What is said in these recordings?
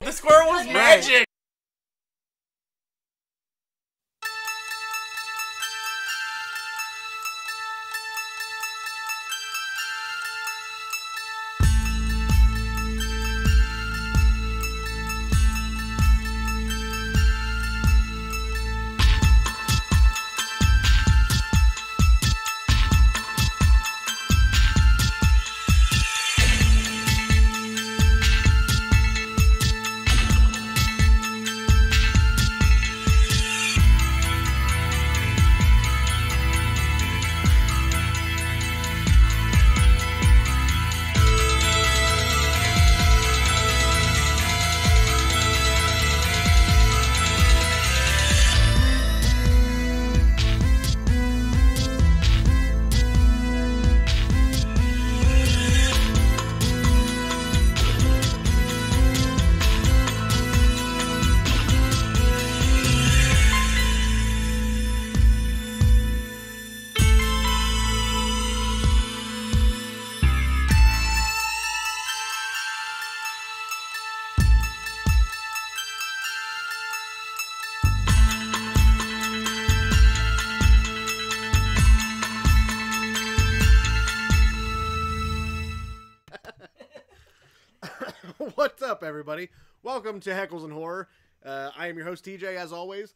The squirrel was magic! What's up, everybody? Welcome to Heckles and Horror. I am your host, TJ, as always.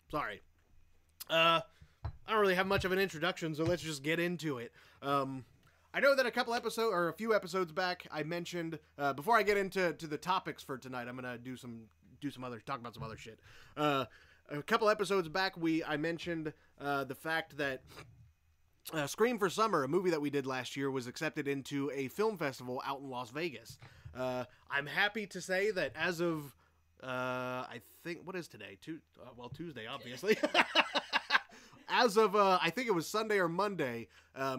Sorry. I don't really have much of an introduction, so let's just get into it. I know that a few episodes back, I mentioned, before I get into the topics for tonight, I'm gonna talk about some other shit. A couple episodes back, I mentioned the fact that Scream for Summer, a movie that we did last year, was accepted into a film festival out in Las Vegas. I'm happy to say that as of, I think, what is today? Tuesday, obviously. As of, I think it was Sunday or Monday,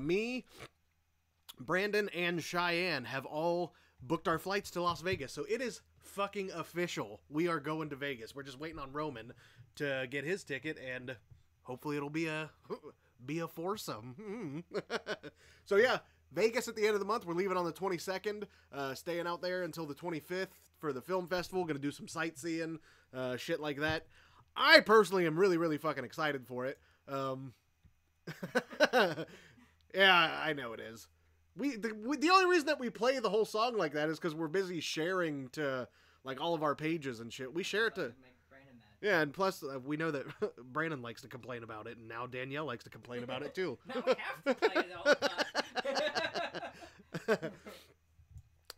me, Brandon, and Cheyenne have all booked our flights to Las Vegas. So it is fucking official. We are going to Vegas. We're just waiting on Roman to get his ticket, and hopefully it'll be a foursome. So yeah, Vegas at the end of the month. We're leaving on the 22nd, staying out there until the 25th for the film festival. Gonna do some sightseeing, shit like that. I personally am really, really fucking excited for it. Yeah, I know it is. The only reason that we play the whole song like that is because we're busy sharing to like all of our pages and shit. We share it to. Yeah, and plus, we know that Brandon likes to complain about it, and now Danielle likes to complain about it, too. Now we have to play it all the time.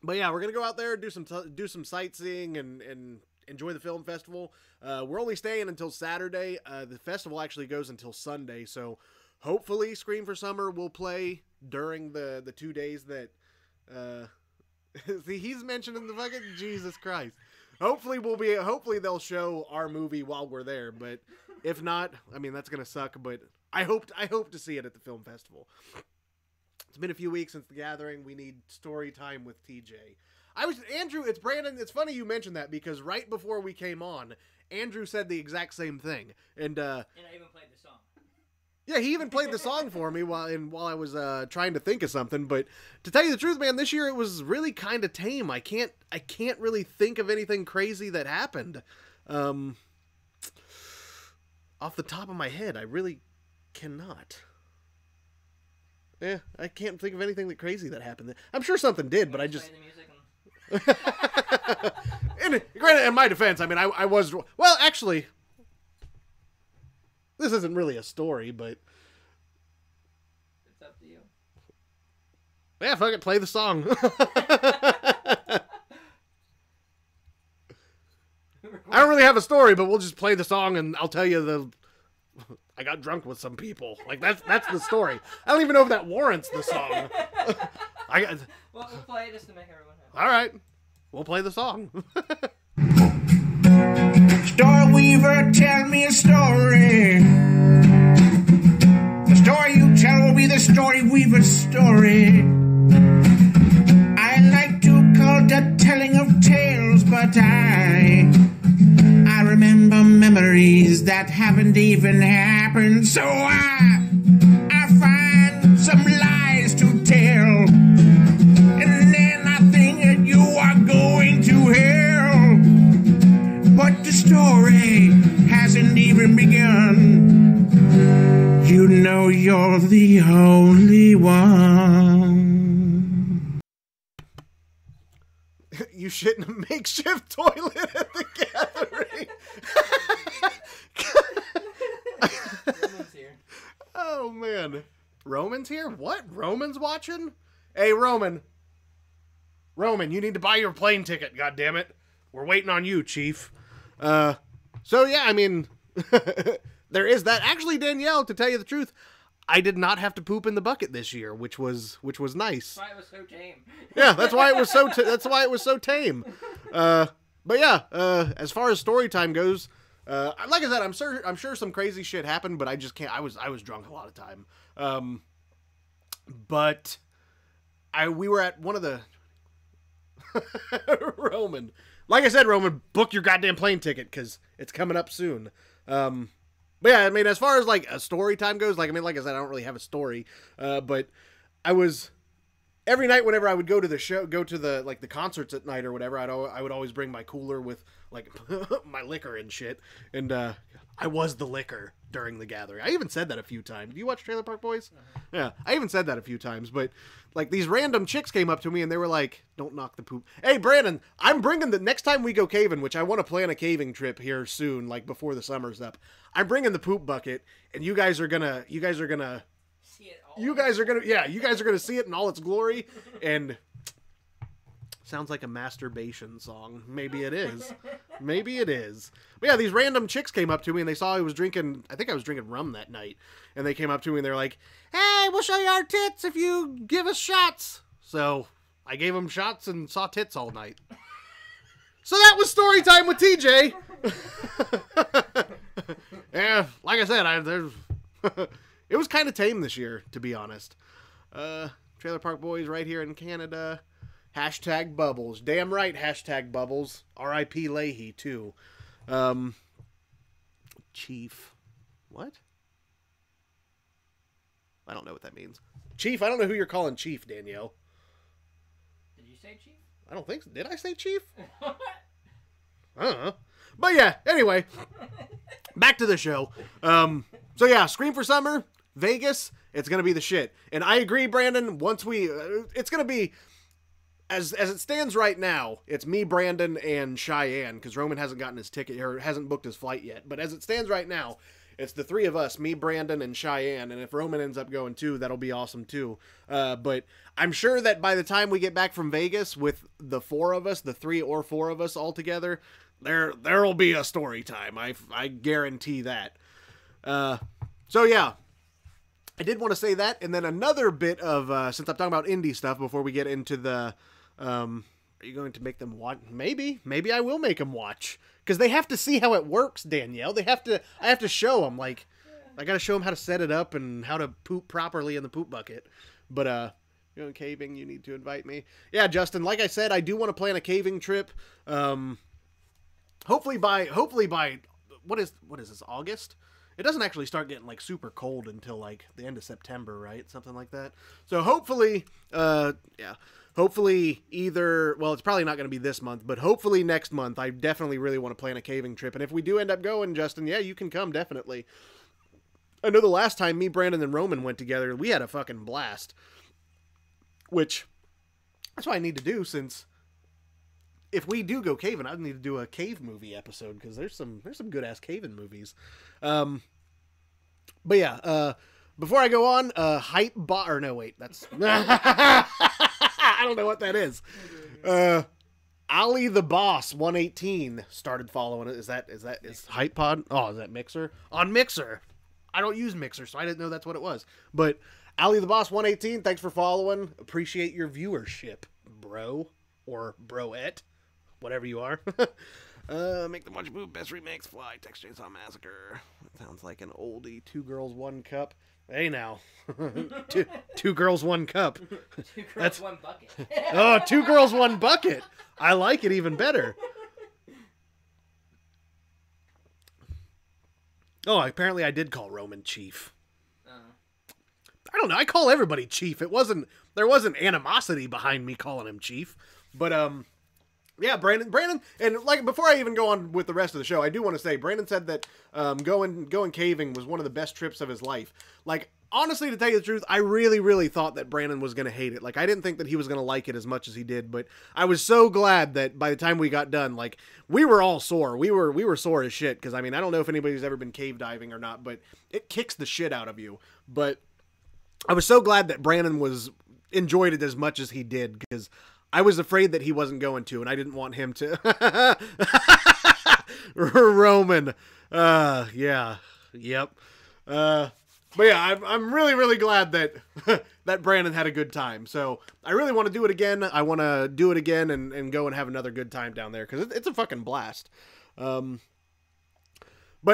But yeah, we're going to go out there, do some sightseeing, and enjoy the film festival. We're only staying until Saturday. The festival actually goes until Sunday, so hopefully Scream for Summer will play during the 2 days that... see, he's mentioning the fucking... Jesus Christ. Hopefully they'll show our movie while we're there, but if not, I mean, that's gonna suck, but I hope to see it at the film festival. It's been a few weeks since the gathering. We need story time with TJ. Andrew, it's Brandon, it's funny you mentioned that because right before we came on, Andrew said the exact same thing. And I even played the song. Yeah, he even played the song for me while I was trying to think of something. But to tell you the truth, man, this year it was really kind of tame. I can't really think of anything crazy that happened. Off the top of my head, I really cannot. Yeah, I can't think of anything that crazy that happened. I'm sure something did, but I just. And granted, in my defense, I mean, I was actually. This isn't really a story, but... It's up to you. Yeah, fuck it, play the song. I don't really have a story, but we'll just play the song and I'll tell you I got drunk with some people. Like, that's the story. I don't even know if that warrants the song. Well, we'll play it just to make everyone happy. Alright. We'll play the song. Story Weaver, tell me a story. The story you tell will be the Story Weaver's story. I like to call the telling of tales, but I remember memories that haven't even happened. So I find some lies to tell, and then I think that you are going to hell. story begun. You know you're the only one. You shit in a makeshift toilet at the gathering. Roman's here. Oh, man. Roman's here? What? Roman's watching? Hey, Roman. Roman, you need to buy your plane ticket, goddammit. We're waiting on you, Chief. So, yeah, I mean, there is that. Actually, Danielle, to tell you the truth, I did not have to poop in the bucket this year, which was nice. That's why it was so tame. Yeah, that's why it was so tame. But yeah, as far as story time goes, like I said, I'm sure some crazy shit happened, but I just can't. I was drunk a lot of time. But we were at one of the Roman. Like I said, Roman, book your goddamn plane ticket because it's coming up soon. But yeah, I mean, as far as like a story time goes, like I said, I don't really have a story. But I was every night whenever I would go to the show, go to the like the concerts at night or whatever, I would always bring my cooler with like my liquor and shit, and I was the liquor during the gathering. I even said that a few times. Do you watch Trailer Park Boys? Yeah, I even said that a few times. But like these random chicks came up to me and they were like, "Don't knock the poop." Hey, Brandon, I'm bringing the next time we go caving, which I want to plan a caving trip here soon, like before the summer's up. I'm bringing the poop bucket, and you guys are gonna See it all. you guys are gonna see it in all its glory. And sounds like a masturbation song. Maybe it is. Maybe it is. But yeah, these random chicks came up to me and they saw I was drinking, I think I was drinking rum that night. And they came up to me and they're like, "Hey, we'll show you our tits if you give us shots." So I gave them shots and saw tits all night. So that was story time with TJ. Yeah, like I said, it was kind of tame this year, to be honest. Trailer Park Boys right here in Canada. Hashtag Bubbles. Damn right, hashtag Bubbles. R.I.P. Leahy, too. Chief. What? I don't know what that means. Chief, I don't know who you're calling Chief, Danielle. Did you say Chief? I don't think so. Did I say Chief? I don't know. But yeah, anyway. Back to the show. So yeah, Scream for Summer, Vegas, it's going to be the shit. And I agree, Brandon, once it's going to be, as it stands right now, it's me, Brandon, and Cheyenne, because Roman hasn't gotten his ticket, or hasn't booked his flight yet. But as it stands right now, it's the three of us, me, Brandon, and Cheyenne. And if Roman ends up going too, that'll be awesome too. But I'm sure that by the time we get back from Vegas with the four of us, the 3 or 4 of us all together, there'll be a story time. I guarantee that. So yeah, I did want to say that. And then another bit of, since I'm talking about indie stuff before we get into the, are you going to make them watch? Maybe I will make them watch, because they have to see how it works, Danielle. I have to show them, like, I got to show them how to set it up and how to poop properly in the poop bucket. But, you know, caving, you need to invite me. Yeah, Justin, like I said, I do want to plan a caving trip. Hopefully by, what is this, August? It doesn't actually start getting like super cold until like the end of September, right? Something like that. So hopefully, hopefully either, well, it's probably not going to be this month, but hopefully next month. I definitely really want to plan a caving trip. And if we do end up going, Justin, yeah, you can come, definitely. I know the last time me, Brandon, and Roman went together, we had a fucking blast. Which, that's what I need to do, since if we do go caving, I need to do a cave movie episode, because there's some good ass caving movies. But yeah, before I go on, that's I don't know what that is. Ali the Boss 118 started following it. Is Hype Pod? Oh, is that Mixer? On Mixer. I don't use Mixer, so I didn't know that's what it was. But Ali the Boss 118, thanks for following. Appreciate your viewership, bro, or broette. Whatever you are. Make them watch Boob, Best Remakes, Fly, Text Chainsaw Massacre. That sounds like an oldie. 2 girls, 1 cup. Hey now. two girls, 1 cup. 2 girls, 1 bucket. Oh, 2 girls, 1 bucket. I like it even better. Oh, apparently I did call Roman Chief. I don't know. I call everybody Chief. There wasn't animosity behind me calling him Chief. But, Yeah, Brandon, and like before I even go on with the rest of the show, I do want to say Brandon said that going caving was one of the best trips of his life. Like, honestly, to tell you the truth, I really thought that Brandon was going to hate it. Like, I didn't think that he was going to like it as much as he did, but I was so glad that by the time we got done, like, we were all sore. We were sore as shit, because, I mean, I don't know if anybody's ever been cave diving or not, but it kicks the shit out of you. But I was so glad that Brandon enjoyed it as much as he did, because I was afraid that he wasn't going to, and I didn't want him to. Roman. Yeah. Yep. But yeah, I'm really glad that that Brandon had a good time. So I really want to do it again. I want to do it again and go and have another good time down there, because it's a fucking blast. But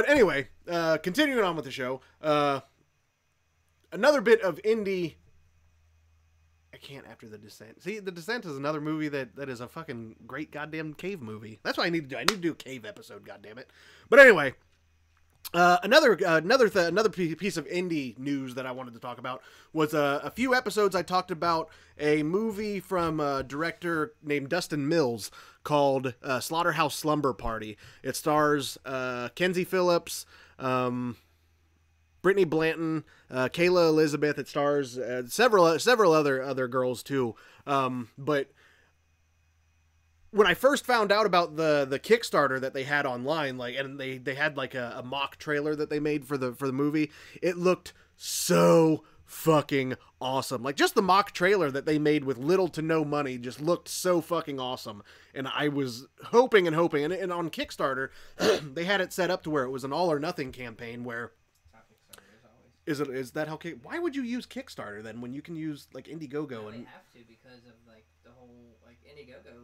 anyway, continuing on with the show, another bit of indie. I can't after The Descent. See, The Descent is another movie that is a fucking great goddamn cave movie. That's what I need to do. I need to do a cave episode, goddammit. But anyway, another piece of indie news that I wanted to talk about was a few episodes I talked about a movie from a director named Dustin Mills called Slaughterhouse Slumber Party. It stars Kenzie Phillips, Brittany Blanton, Kayla Elizabeth. It stars several other girls too. But when I first found out about the Kickstarter that they had online, like, and they had like a mock trailer that they made for the movie, it looked so fucking awesome. Like, just the mock trailer that they made with little to no money just looked so fucking awesome. And I was hoping, and on Kickstarter, they had it set up to where it was an all or nothing campaign where. Is that how? Why would you use Kickstarter then when you can use like Indiegogo? They have to because of like the whole like Indiegogo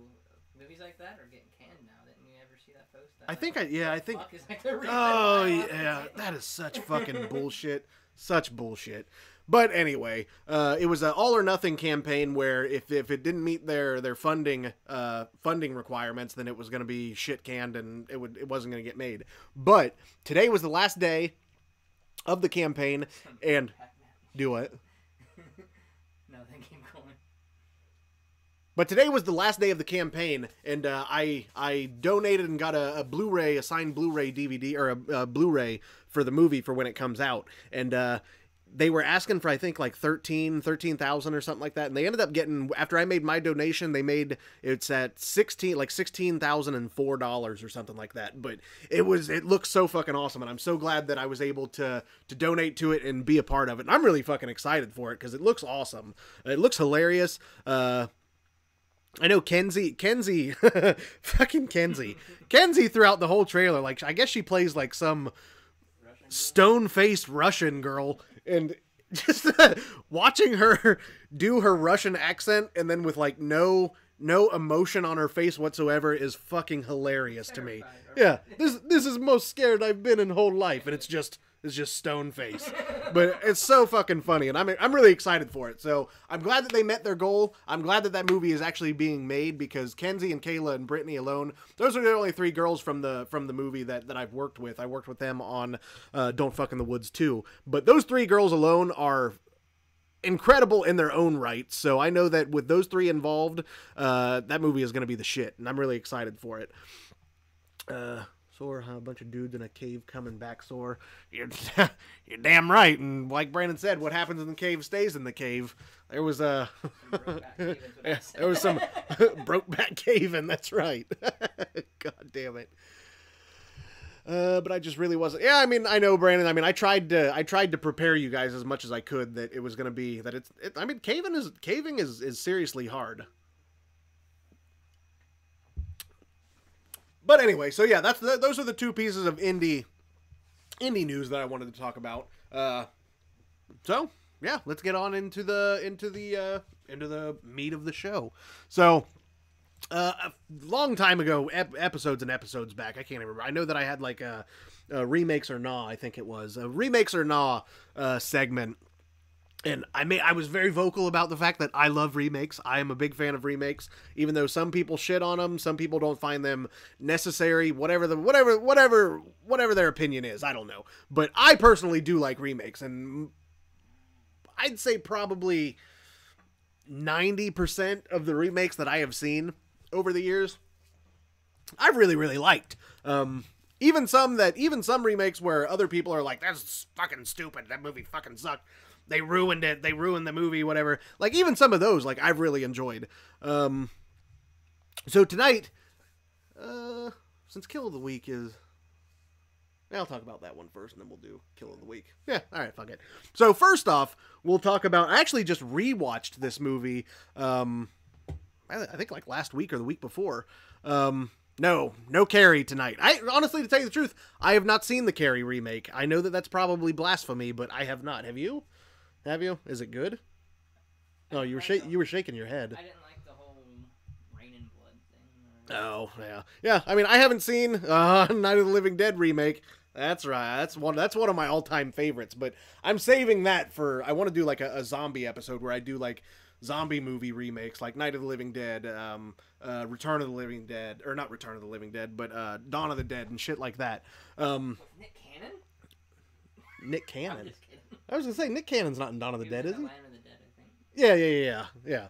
movies like that are getting canned now. Didn't you ever see that post? I think I think. Like oh yeah, that is such fucking bullshit. Such bullshit. But anyway, it was an all or nothing campaign where if it didn't meet their funding requirements, then it was going to be shit canned and it wasn't going to get made. But today was the last day of the campaign, and do what? No, then keep going. But today was the last day of the campaign, and I donated and got a Blu-ray, a signed Blu-ray DVD, or a Blu-ray for the movie for when it comes out, and they were asking for, I think, like 13,000 or something like that, and they ended up getting, after I made my donation, they made, it's at $16,004 or something like that, but it looks so fucking awesome, and I'm so glad that I was able to donate to it and be a part of it, and I'm really fucking excited for it, because it looks awesome. It looks hilarious. I know Kenzie, fucking Kenzie throughout the whole trailer, like, I guess she plays like some stone-faced Russian girl, and just watching her do her Russian accent and then with like no emotion on her face whatsoever is fucking hilarious to me. Yeah, this is most scared I've been in whole life, and it's just stone face, but it's so fucking funny, and I'm really excited for it. So I'm glad that they met their goal. I'm glad that movie is actually being made, because Kenzie and Kayla and Brittany alone, those are the only three girls from the movie that I've worked with. I worked with them on Don't Fuck in the Woods 2, but those three girls alone are incredible in their own right. So I know that with those three involved, that movie is going to be the shit, and I'm really excited for it. Sore, huh? A bunch of dudes in a cave coming back sore. You're damn right. And like Brandon said, what happens in the cave stays in the cave. There was there was some broke back caving. That's right. God damn it. But I just really wasn't. Yeah, I mean, I know, Brandon. I mean, I tried to prepare you guys as much as I could that it was going to be that I mean, caving is seriously hard. But anyway, so yeah, those are the two pieces of indie news that I wanted to talk about. So yeah, let's get on into the meat of the show. So a long time ago, episodes and episodes back, I can't remember. I know that I had like a Remakes or Nah, I think it was a Remakes or Nah segment. And I was very vocal about the fact that I love remakes. I am a big fan of remakes, even though some people shit on them, some people don't find them necessary. Whatever their opinion is, I don't know. But I personally do like remakes, and I'd say probably 90% of the remakes that I have seen over the years I've really, really liked. Even some remakes where other people are like, that's fucking stupid. That movie fucking sucked. They ruined it. They ruined the movie, whatever. Like, even some of those, like, I've really enjoyed. So tonight, since Kill of the Week is... I'll talk about that one first, and then we'll do Kill of the Week. Yeah, all right, fuck it. So first off, we'll talk about... I actually just rewatched this movie, I think like last week or the week before. No Carrie tonight. Honestly, to tell you the truth, I have not seen the Carrie remake. I know that that's probably blasphemy, but I have not. Have you? Have you? Is it good? No, you were shaking your head. I didn't like the whole rain and blood thing. Oh, yeah. Yeah, I mean, I haven't seen Night of the Living Dead remake. That's right. That's one of my all-time favorites, but I'm saving that for... I want to do like a zombie episode where I do like zombie movie remakes, like Night of the Living Dead, Return of the Living Dead, or not Return of the Living Dead, but Dawn of the Dead and shit like that. Nick Cannon? Nick Cannon? I'm just kidding. I was gonna say, Nick Cannon's not in Dawn of the Dead, is he? Land of the Dead, I think. Yeah.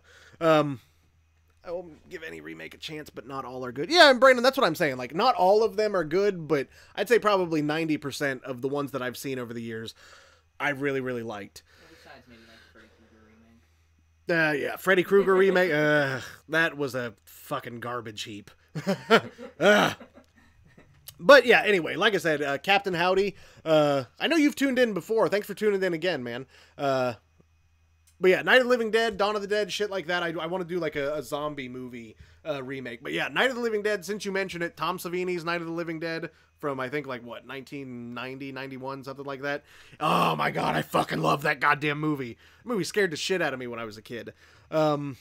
I won't give any remake a chance, but not all are good. Yeah, and Brandon, that's what I'm saying. Like, not all of them are good, but I'd say probably 90% of the ones that I've seen over the years, I really, really liked. Besides maybe like Freddy Krueger remake. Yeah, Freddy Krueger remake. That was a fucking garbage heap. But yeah, anyway, like I said, Captain Howdy. I know you've tuned in before. Thanks for tuning in again, man. But yeah, Night of the Living Dead, Dawn of the Dead, shit like that. I want to do like a zombie movie remake. But yeah, Night of the Living Dead, since you mentioned it, Tom Savini's Night of the Living Dead from, I think, like, what, 1990, 91, something like that. Oh my god, I fucking love that goddamn movie. The movie scared the shit out of me when I was a kid. Yeah,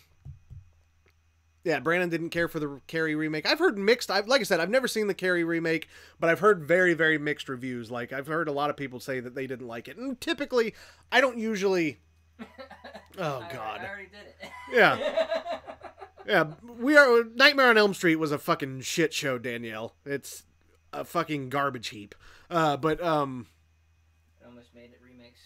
Brandon didn't care for the Carrie remake. I've heard mixed... like I said, I've never seen the Carrie remake, but I've heard very, very mixed reviews. Like, I've heard a lot of people say that they didn't like it. And typically, I don't usually... Oh, God. I already did it. Yeah. Yeah, Nightmare on Elm Street was a fucking shit show, Danielle. It's a fucking garbage heap. But, It almost made it remakes.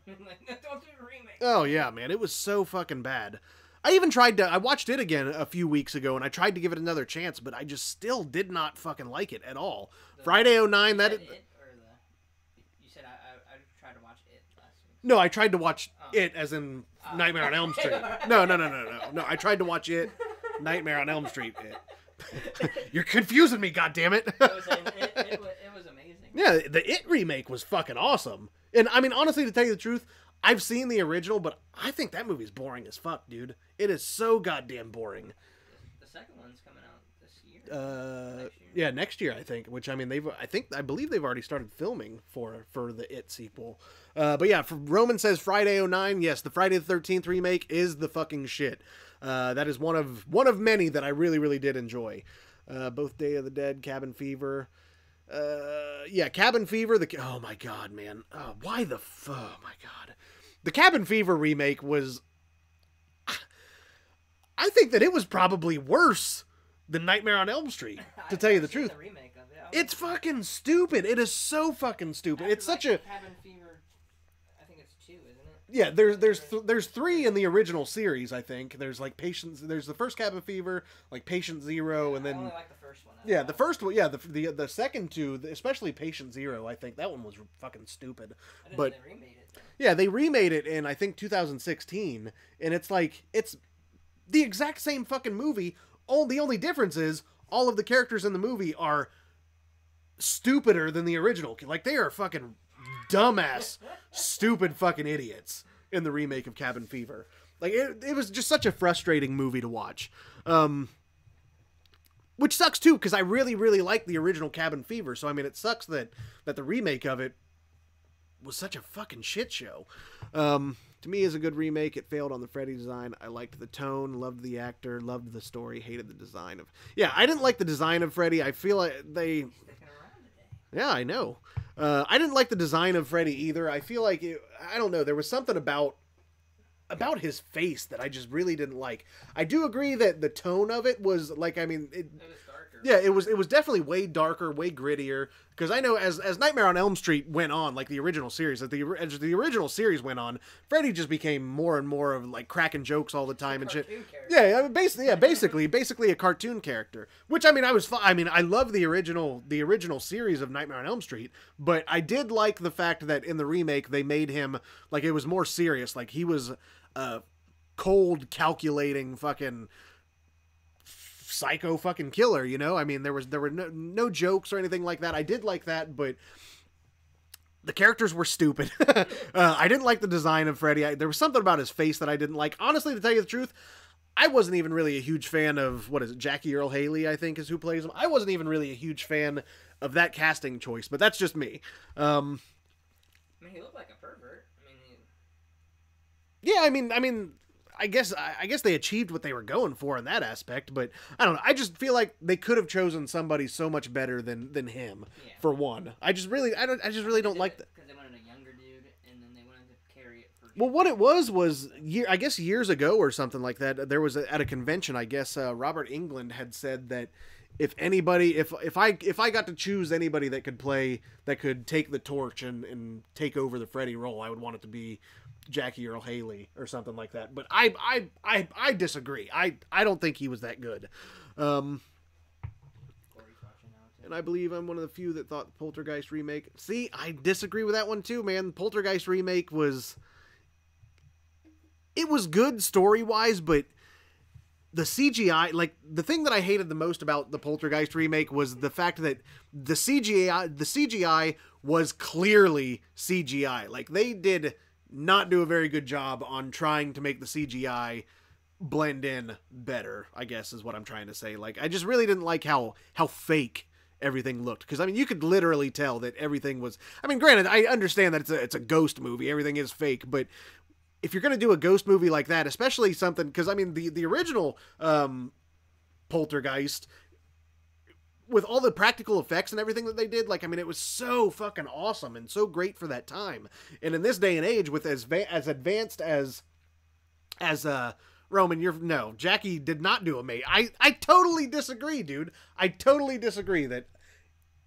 Like, don't do a remake. Oh, yeah, man. It was so fucking bad. I watched it again a few weeks ago, and I tried to give it another chance, but I just still did not fucking like it at all. Friday 09, that... You said I tried to watch it last week. No, I tried to watch it as in Nightmare on Elm Street. No, I tried to watch it, Nightmare on Elm Street. You're confusing me, goddammit. It was amazing. Yeah, the It remake was fucking awesome. And, I mean, honestly, to tell you the truth, I've seen the original, but I think that movie's boring as fuck, dude. It is so goddamn boring. The second one's coming out this year. Next year, I think. Which, I mean, I believe they've already started filming for the It sequel. But yeah, Roman says Friday 09. Yes, the Friday the 13th remake is the fucking shit. That is one of many that I really, really did enjoy. Both Day of the Dead, Cabin Fever. Cabin Fever. Oh my god, man. Oh my god. The Cabin Fever remake was... I think that it was probably worse than Nightmare on Elm Street, to tell you the truth. The remake of it. It's fucking stupid. It is so fucking stupid. It's such a... Cabin Fever, I think it's 2, isn't it? Yeah, there's 3 in the original series, I think. There's like there's the first Cabin Fever, like Patient Zero, and then... I only like the first one. Yeah, the first one, yeah, the second 2, especially Patient Zero, I think that one was fucking stupid. But they remade it. Yeah, they remade it in, I think, 2016, and it's like, it's the exact same fucking movie. The only difference is all of the characters in the movie are stupider than the original. Like, they are fucking dumbass, stupid fucking idiots in the remake of Cabin Fever. Like, it was just such a frustrating movie to watch. Which sucks, too, because I really, really like the original Cabin Fever. So, I mean, it sucks that the remake of it was such a fucking shit show. To me, as a good remake, it failed on the Freddy design. I liked the tone, loved the actor, loved the story, hated the design of... Yeah, I didn't like the design of Freddy. I feel like they... Sticking around today. Yeah, I know. I didn't like the design of Freddy either. I feel like... I don't know. There was something about his face that I just really didn't like. I do agree that the tone of it was, like, I mean... It was darker. Yeah, it was definitely way darker, way grittier. Because I know as Nightmare on Elm Street went on, like the original series, as the original series went on, Freddy just became more and more of like cracking jokes all the time and shit. Yeah, I mean, basically a cartoon character. Which I mean, I love the original series of Nightmare on Elm Street, but I did like the fact that in the remake they made him like it was more serious. Like he was a cold, calculating fucking psycho fucking killer, you know? I mean, there were no jokes or anything like that. I did like that, but the characters were stupid. I didn't like the design of Freddy. There was something about his face that I didn't like. Honestly, to tell you the truth, I wasn't even really a huge fan of, what is it, Jackie Earle Haley, I think is who plays him. I wasn't even really a huge fan of that casting choice, but that's just me. I mean, he looked like a pervert. Yeah, I mean, I guess they achieved what they were going for in that aspect, but I don't know. I just feel like they could have chosen somebody so much better than him. Yeah. For one. I just really don't like that. Because they wanted a younger dude, and then they wanted to carry it for. Well, what it was I guess years ago or something like that. There was at a convention. I guess Robert Englund had said that if I got to choose anybody that could take the torch and take over the Freddy role, I would want it to be Jackie Earle Haley or something like that. But I disagree. I don't think he was that good. And I believe I'm one of the few that thought the Poltergeist remake. See, I disagree with that one too, man. Poltergeist remake was good story-wise, but the CGI, like the thing that I hated the most about the Poltergeist remake was the fact that the CGI was clearly CGI. Like they did not do a very good job on trying to make the CGI blend in better, I guess is what I'm trying to say. Like I just really didn't like how fake everything looked, because I mean you could literally tell that everything was, I mean granted I understand that it's a ghost movie, everything is fake, but if you're going to do a ghost movie like that, especially something, because I mean the original Poltergeist, with all the practical effects and everything that they did, like I mean it was so fucking awesome and so great for that time. And in this day and age, with as advanced as Roman, Jackie did not do amazing. I totally disagree, dude. I totally disagree that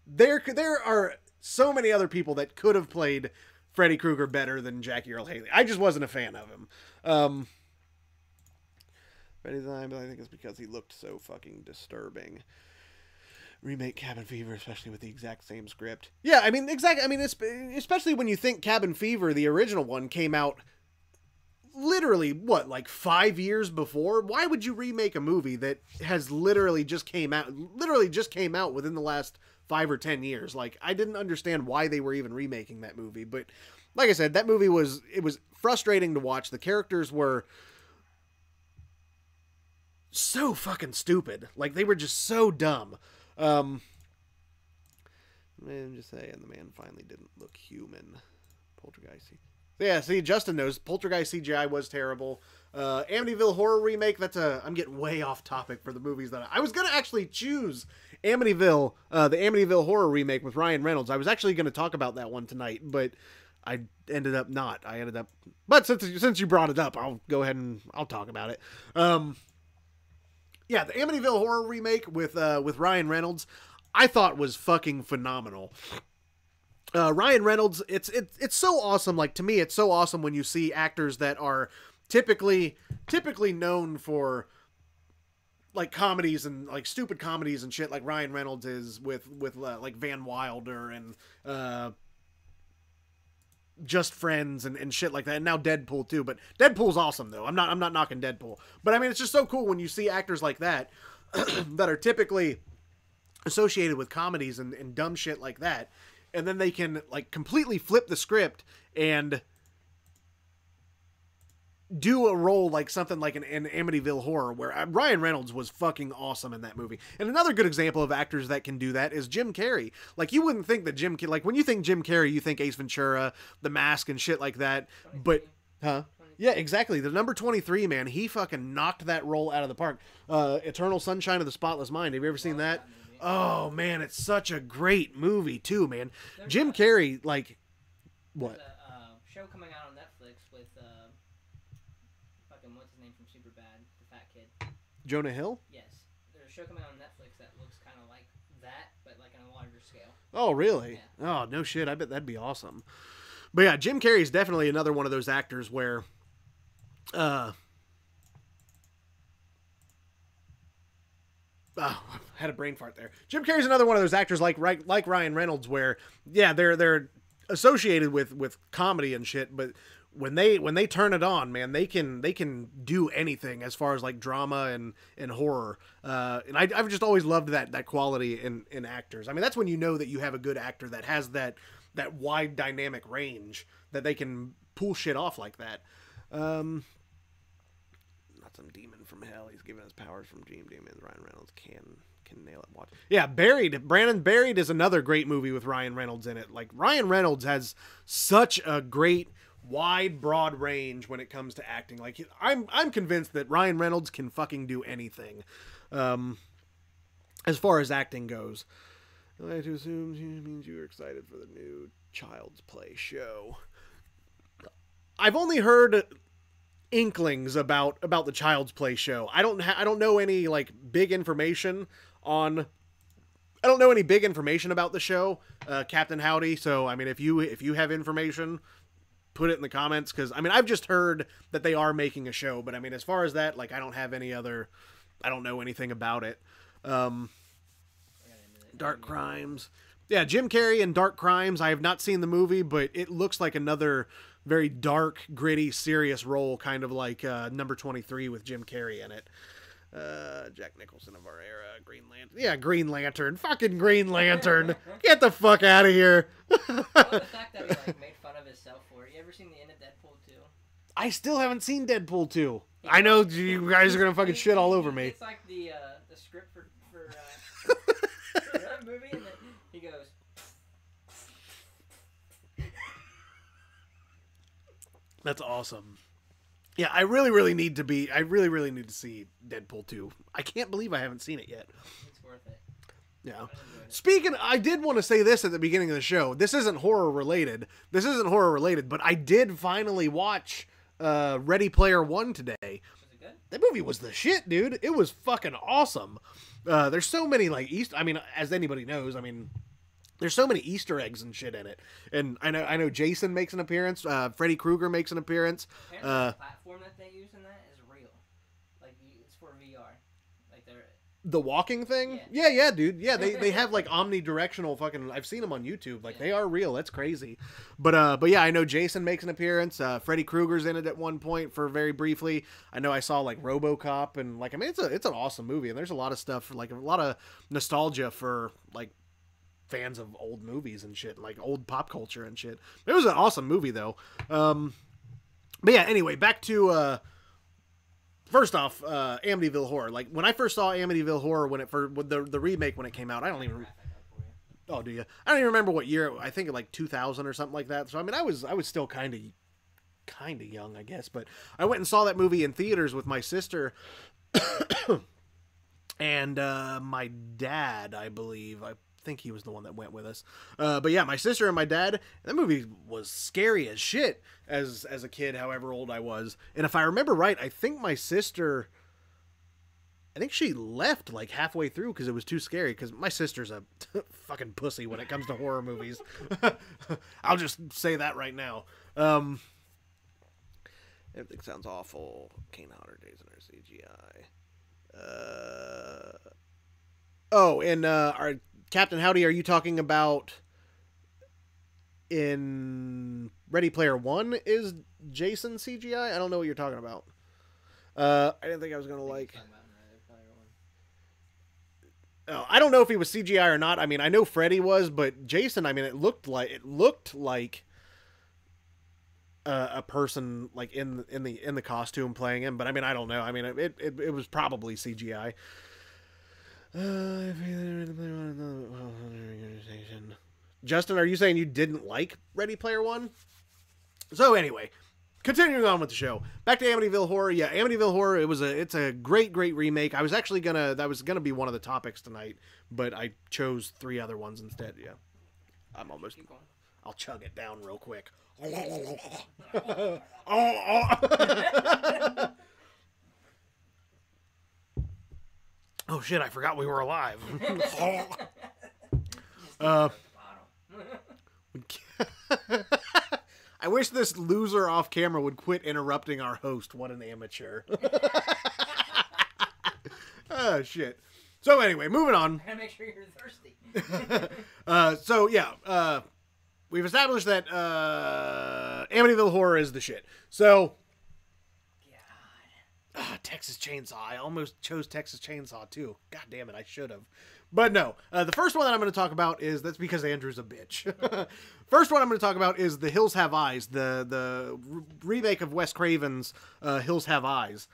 there are so many other people that could have played Freddy Krueger better than Jackie Earle Haley. I just wasn't a fan of him. Freddy's Time, but I think it's because he looked so fucking disturbing. Remake Cabin Fever, especially with the exact same script. Yeah, I mean, exactly. I mean, especially when you think Cabin Fever, the original one, came out literally, what, like 5 years before? Why would you remake a movie that has literally just came out within the last 5 or 10 years? Like, I didn't understand why they were even remaking that movie. But like I said, that movie was frustrating to watch. The characters were so fucking stupid. Like, they were just so dumb. I'm just saying, the man finally didn't look human. Poltergeist. Yeah, see, Justin knows Poltergeist CGI was terrible. Amityville Horror Remake, I'm getting way off topic for the movies that I was going to actually choose Amityville, the Amityville Horror Remake with Ryan Reynolds. I was actually going to talk about that one tonight, but I ended up not. But since you brought it up, I'll go ahead and I'll talk about it. Yeah, the Amityville Horror Remake with Ryan Reynolds, I thought was fucking phenomenal. Ryan Reynolds, it's so awesome. Like, to me, it's so awesome when you see actors that are typically known for like comedies and like stupid comedies and shit, like Ryan Reynolds is with like Van Wilder and Just Friends and shit like that, and now Deadpool too. But Deadpool's awesome though. I'm not knocking Deadpool, but I mean it's just so cool when you see actors like that that are typically associated with comedies and dumb shit like that, and then they can like completely flip the script and do a role like something like an Amityville Horror, where Ryan Reynolds was fucking awesome in that movie. And another good example of actors that can do that is Jim Carrey. Like, you wouldn't think that like when you think Jim Carrey, you think Ace Ventura, The Mask, and shit like that. But, huh? Yeah, exactly. The number 23, man, he fucking knocked that role out of the park. Eternal Sunshine of the Spotless Mind. Have you ever seen that? Oh, man, it's such a great movie, too, man. Jim Carrey, like, what? There's a show coming out on Netflix with, fucking, what's his name from Superbad? The fat kid. Jonah Hill? Yes. There's a show coming on Netflix that looks kind of like that, but like on a larger scale. Oh, really? Yeah. Oh, no shit. I bet that'd be awesome. But yeah, Jim Carrey is definitely another one of those actors where, oh, I had a brain fart there. Jim Carrey's another one of those actors like Ryan Reynolds, where yeah, they're associated with comedy and shit, but when they turn it on, man, they can do anything as far as like drama and horror. And I've just always loved that quality in actors. I mean, that's when you know that you have a good actor that has that wide dynamic range that they can pull shit off like that. Not some demon from hell. He's given us powers from Dream Demons. Ryan Reynolds can nail it. Watch. Yeah, Buried. Brandon, Buried is another great movie with Ryan Reynolds in it. Like, Ryan Reynolds has such a great wide, broad range when it comes to acting. Like, I'm convinced that Ryan Reynolds can fucking do anything, as far as acting goes. I like to assume it means you're excited for the new Child's Play show. I've only heard inklings about the Child's Play show. I don't know any like big information on. I don't know any big information about the show, Captain Howdy. So I mean, if you have information, put it in the comments, because I mean, I've just heard that they are making a show, but I mean, as far as that, like, I don't know anything about it. Dark Crimes. Yeah, Jim Carrey in Dark Crimes. I have not seen the movie, but it looks like another very dark, gritty, serious role, kind of like Number 23 with Jim Carrey in it. Jack Nicholson of our era. Green Lantern. Yeah, Green Lantern. Fucking Green Lantern. Get the fuck out of here. Well, the fact that he like made fun of himself for it. You ever seen the end of Deadpool 2? I still haven't seen Deadpool 2. I know you guys are gonna fucking shit all over me. It's like the script for that movie, and then he goes. That's awesome. Yeah, I really need to see Deadpool 2. I can't believe I haven't seen it yet. It's worth it. Yeah. Speaking, I did want to say this at the beginning of the show. This isn't horror related, but I did finally watch Ready Player One today. Was it good? That movie was the shit, dude. It was fucking awesome. There's so many like I mean, as anybody knows, I mean, there's so many Easter eggs and shit in it. And I know Jason makes an appearance. Freddy Krueger makes an appearance. Apparently the platform that they use in that is real. Like, it's for VR. Like, they're... The walking thing? Yeah, dude. Yeah, they have like omnidirectional fucking... I've seen them on YouTube. Like, they are real. That's crazy. But yeah, I know Jason makes an appearance. Freddy Krueger's in it at one point for very briefly. I know I saw like RoboCop, and like, I mean, it's an awesome movie, and there's a lot of stuff, like a lot of nostalgia for like fans of old movies and shit, like old pop culture and shit. It was an awesome movie though. But yeah, anyway, back to first off, Amityville Horror. Like, when I first saw Amityville Horror with the remake when it came out, I don't even. Oh, do you? I don't even remember what year. I think like 2000 or something like that. So I mean, I was still kind of young, I guess. But I went and saw that movie in theaters with my sister and my dad, I believe. I think he was the one that went with us. But yeah, my sister and my dad. That movie was scary as shit as a kid, however old I was. And if I remember right, I think my sister, I think she left like halfway through because it was too scary. Because my sister's a fucking pussy when it comes to horror movies. I'll just say that right now. Everything sounds awful. Kane Hodder days in our CGI. Oh, and our Captain Howdy, are you talking about in Ready Player One is Jason CGI? I don't know what you're talking about. I didn't think I was going to like... Oh, I don't know if he was CGI or not. I mean, I know Freddy was, but Jason, I mean, it looked like a person like in the costume playing him, but I mean, I don't know. I mean, it was probably CGI. Justin, are you saying you didn't like Ready Player One? So anyway, continuing on with the show, back to Amityville Horror. Yeah, Amityville Horror. It's a great remake. I was actually that was gonna be one of the topics tonight, but I chose 3 other ones instead. Yeah, I'm almost. I'll chug it down real quick. Oh shit! I forgot we were alive. I wish this loser off camera would quit interrupting our host. What an amateur. Oh shit. So anyway, moving on. I gotta make sure you're thirsty. We've established that Amityville Horror is the shit. So, Texas Chainsaw. I almost chose Texas Chainsaw too. God damn it, I should have. But no, the first one that I'm going to talk about is, that's because Andrew's a bitch. First one I'm going to talk about is The Hills Have Eyes, the remake of Wes Craven's Hills Have Eyes.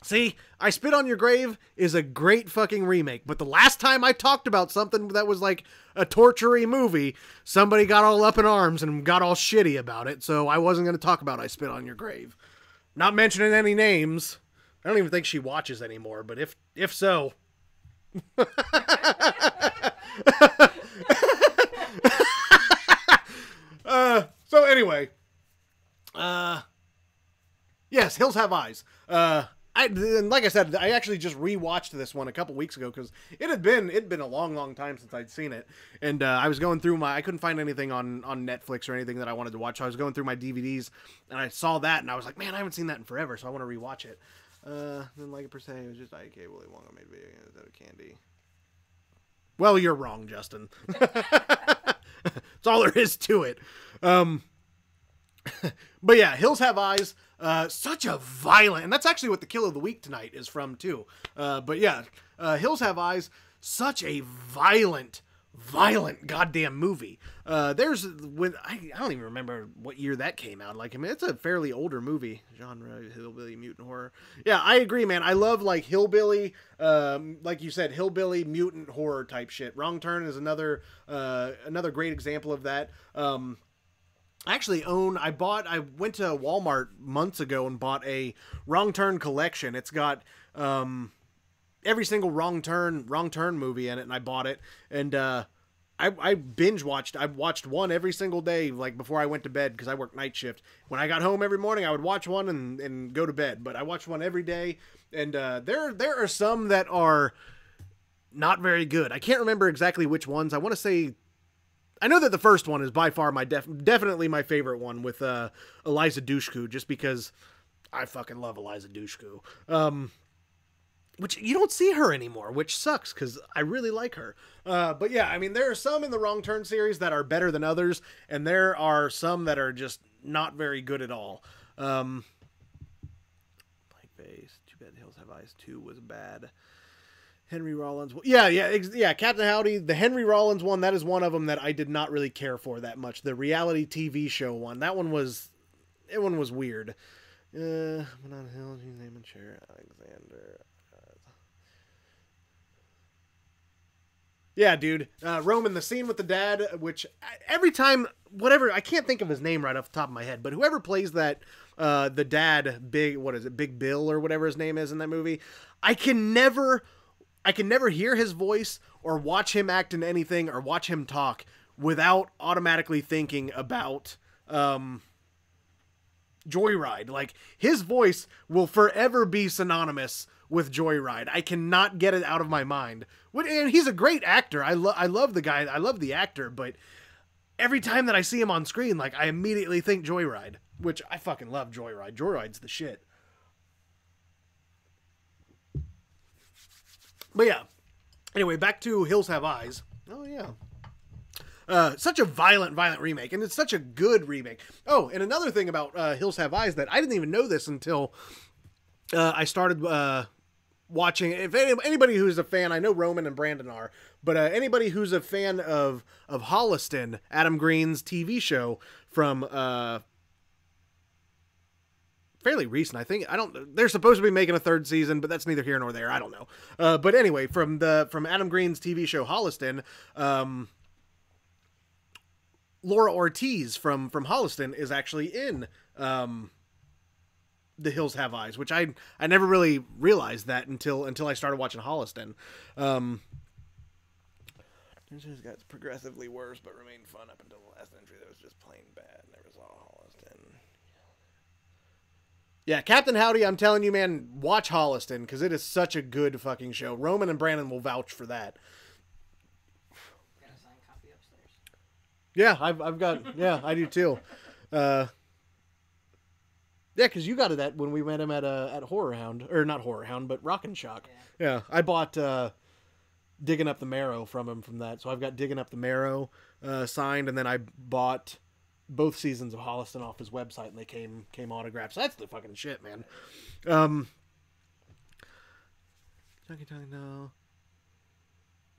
See, I Spit on Your Grave is a great fucking remake, but the last time I talked about something that was like a torture-y movie, somebody got all up in arms and got all shitty about it, so I wasn't going to talk about I Spit on Your Grave. Not mentioning any names. I don't even think she watches anymore, but if so... So anyway, yes, Hills Have Eyes. And like I said, I actually just rewatched this one a couple weeks ago because it'd been a long time since I'd seen it, and I was going through I couldn't find anything on Netflix or anything that I wanted to watch, so I was going through my DVDs, and I saw that, and I was like, man, I haven't seen that in forever, so I want to rewatch it. Then like per se, it was just IK Willy Wonka made video games out of candy. Well, you're wrong, Justin. That's all there is to it. But yeah, Hills Have Eyes. Such a violent, and that's actually what the Kill of the Week tonight is from too. But yeah, Hills Have Eyes. Such a violent goddamn movie. I don't even remember what year that came out. Like, I mean, it's a fairly older movie. Genre, hillbilly, mutant horror. Yeah, I agree, man. I love like hillbilly, like you said, hillbilly mutant horror type shit. Wrong Turn is another great example of that. I went to Walmart months ago and bought a Wrong Turn collection. It's got, every single Wrong Turn movie in it, and I bought it, and I binge watched. I watched one every single day, like before I went to bed, because I work night shift. When I got home every morning, I would watch one and go to bed. But I watched one every day, and there are some that are not very good. I can't remember exactly which ones. I want to say, I know that the first one is by far my definitely my favorite one with Eliza Dushku, just because I fucking love Eliza Dushku. Which you don't see her anymore, which sucks because I really like her. But yeah, I mean, there are some in the Wrong Turn series that are better than others, and there are some that are just not very good at all. Blank Face, too bad Hills Have Eyes 2 was bad. Henry Rollins, yeah, Captain Howdy, the Henry Rollins one, that is one of them that I did not really care for that much. The reality TV show one, that one was weird. But on Hill, name and share Alexander. Yeah, dude. Roman, the scene with the dad, which every time, I can't think of his name right off the top of my head, but whoever plays that, the dad, Big Bill or whatever his name is in that movie, I can never hear his voice or watch him act in anything or watch him talk without automatically thinking about, Joyride. Like, his voice will forever be synonymous with Joyride. I cannot get it out of my mind. And he's a great actor. I love the guy. I love the actor, but every time that I see him on screen, like, I immediately think Joyride, which I fucking love Joyride. Joyride's the shit. But yeah. Anyway, back to Hills Have Eyes. Oh, yeah. Such a violent remake, and it's such a good remake. Oh, and another thing about Hills Have Eyes that I didn't even know this until I started watching. If anybody who's a fan, I know Roman and Brandon are, but anybody who's a fan of Holliston, Adam Green's TV show from fairly recent, I think. They're supposed to be making a third season, but that's neither here nor there. I don't know. But anyway, from Adam Green's TV show Holliston, Laura Ortiz from Holliston is actually in The Hills Have Eyes, which I never really realized that until I started watching Holliston. It got progressively worse, but remained fun up until the last entry that was just plain bad. Never saw Holliston. Yeah, Captain Howdy, I'm telling you, man, watch Holliston, because it is such a good fucking show. Roman and Brandon will vouch for that. Got a signed copy upstairs. Yeah, I've got, yeah, I do too. Yeah, because you got it at when we met him at Horror Hound, or not Horror Hound, but Rock and Shock. Yeah, I bought Digging Up the Marrow from him from that, so I've got Digging Up the Marrow signed, and then I bought both seasons of Holliston off his website, and they came autographed. So that's the fucking shit, man. But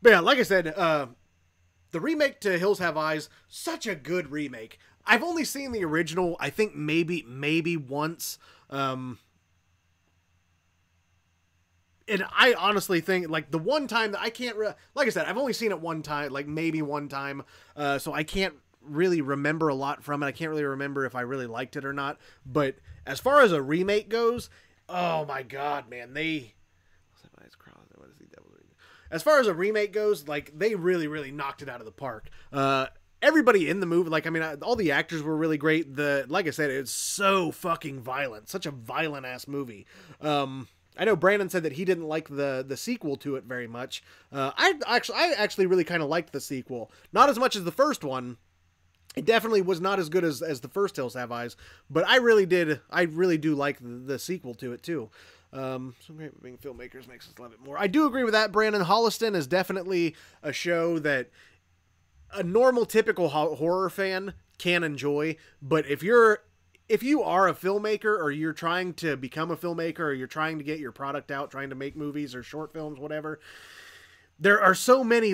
yeah, like I said, the remake to Hills Have Eyes, such a good remake. I've only seen the original, I think maybe once. And I honestly think, like, the one time that I can't, like I said, I've only seen it one time, like maybe one time. So I can't really remember a lot from it. I can't really remember if I really liked it or not. But as far as a remake goes, oh my God, man, as far as a remake goes, like, they really knocked it out of the park. Everybody in the movie, like, I mean, all the actors were really great. Like I said, it's so fucking violent, such a violent ass movie. I know Brandon said that he didn't like the sequel to it very much. I actually really kind of liked the sequel, not as much as the first one. It definitely was not as good as the first Hills Have Eyes, but I really do like the sequel to it too. Some great being filmmakers makes us love it more. I do agree with that, Brandon. Holliston is definitely a show that a normal, typical horror fan can enjoy, but if you are a filmmaker, or you're trying to become a filmmaker, or you're trying to get your product out, trying to make movies or short films, whatever, there are so many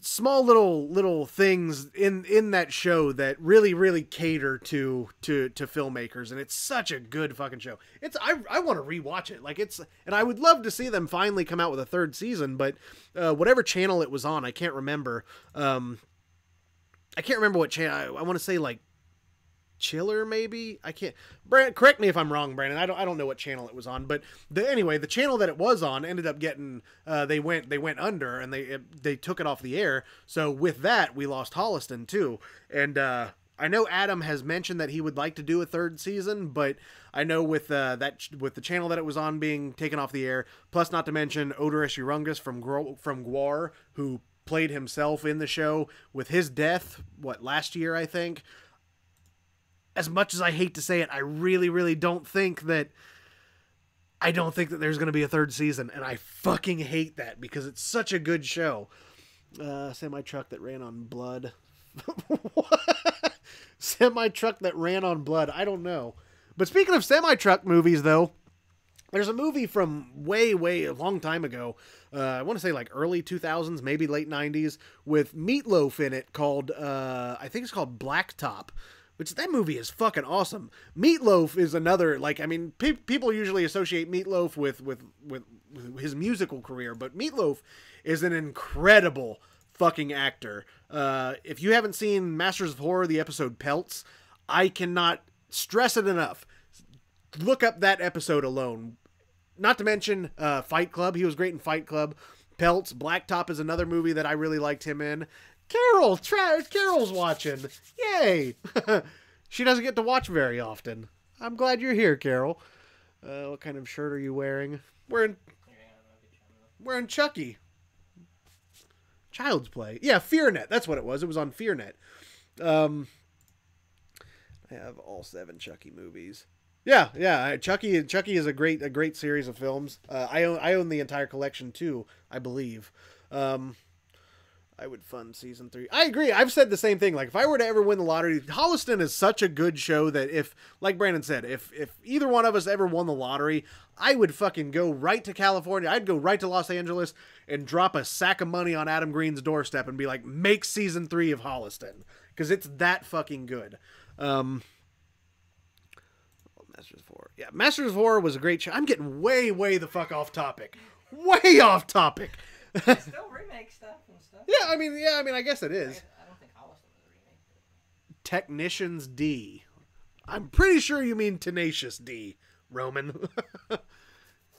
small little things in that show that really cater to filmmakers, and it's such a good fucking show. I want to rewatch it, like, and I would love to see them finally come out with a third season, but whatever channel it was on, I can't remember. I can't remember what channel. I want to say, like, Chiller, maybe. I can't. Correct me if I'm wrong, Brandon. I don't know what channel it was on, but anyway, the channel that it was on ended up getting they went under, and they took it off the air. So with that, we lost Holliston too. And I know Adam has mentioned that he would like to do a third season, but I know with the channel that it was on being taken off the air, plus not to mention Odorous Urungus from Gwar, who played himself in the show, with his death last year, I think. As much as I hate to say it, I really don't think that there's going to be a third season, and I fucking hate that, because it's such a good show. Semi-truck that ran on blood. Semi-truck that ran on blood. I don't know. But speaking of semi-truck movies, though, there's a movie from way a long time ago. I want to say like early 2000s, maybe late 90s, with Meatloaf in it called, I think it's called Blacktop. Which, that movie is fucking awesome. Meatloaf is another, like, I mean, people usually associate Meatloaf with his musical career, but Meatloaf is an incredible fucking actor. If you haven't seen Masters of Horror, the episode Pelts, I cannot stress it enough. Look up that episode alone. Not to mention Fight Club. He was great in Fight Club. Pelts, Blacktop is another movie that I really liked him in. Carol's watching. Yay. She doesn't get to watch very often. I'm glad you're here, Carol. What kind of shirt are you wearing? Wearing Chucky. Child's Play. Yeah, FearNet. That's what it was. It was on FearNet. I have all 7 Chucky movies. Yeah. Chucky is a great series of films. I own the entire collection too, I believe. I would fund season 3. I agree. I've said the same thing. Like, if I were to ever win the lottery, Holliston is such a good show that if, like Brandon said, if either one of us ever won the lottery, I would fucking go right to California. I'd go right to Los Angeles and drop a sack of money on Adam Green's doorstep and be like, make season 3 of Holliston. Because it's that fucking good. Masters of Horror. Yeah, Masters of Horror was a great show. I'm getting way the fuck off topic. Way off topic. It's still remake stuff and stuff. Yeah, I mean, I guess it is. I don't think Holliston was a remake. Technicians D. I'm pretty sure you mean Tenacious D, Roman.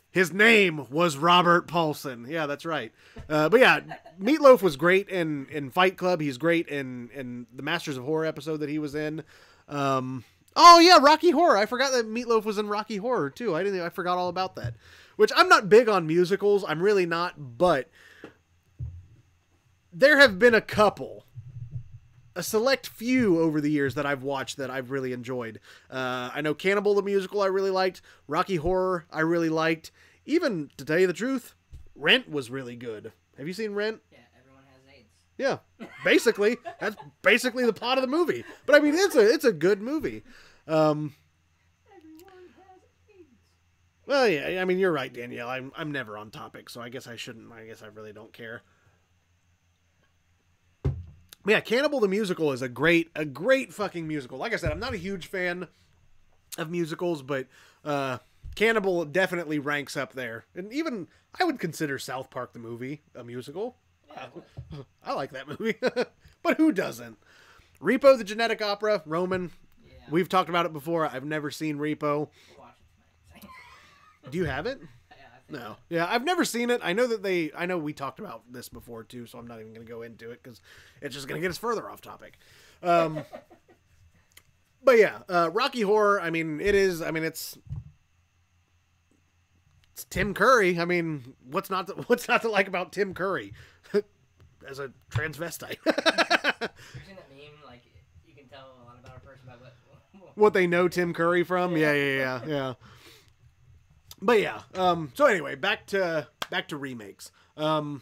His name was Robert Paulson. Yeah, that's right. But yeah, Meatloaf was great in Fight Club. He's great in the Masters of Horror episode that he was in. Oh yeah, Rocky Horror. I forgot that Meatloaf was in Rocky Horror too. I forgot all about that. Which I'm not big on musicals. I'm really not, but there have been a select few over the years that I've watched that I've really enjoyed. I know Cannibal the Musical I really liked. Rocky Horror I really liked. Even, to tell you the truth, Rent was really good. Have you seen Rent? Yeah, everyone has AIDS. Yeah, basically. That's basically the plot of the movie. But I mean, it's a good movie. Everyone has AIDS. Well, yeah, I mean, you're right, Danielle. I'm never on topic, so I guess I shouldn't. I guess I really don't care. Yeah, Cannibal the Musical is a great fucking musical. Like I said, I'm not a huge fan of musicals, but Cannibal definitely ranks up there. And even, I would consider South Park the movie a musical. Yeah, I like that movie. But who doesn't? Repo the Genetic Opera, Roman. yeah. We've talked about it before. I've never seen Repo. We'll watch it tonight. Do you have it? Yeah, I think No. Yeah, I've never seen it. I know we talked about this before too, so I'm not even going to go into it because it's just going to get us further off topic. But yeah, Rocky Horror, I mean, it's Tim Curry. I mean, what's not to like about Tim Curry as a transvestite? Have you seen that meme? Like, you can tell a lot about a person by What they know Tim Curry from? Yeah. But yeah. So anyway, back to remakes. Well,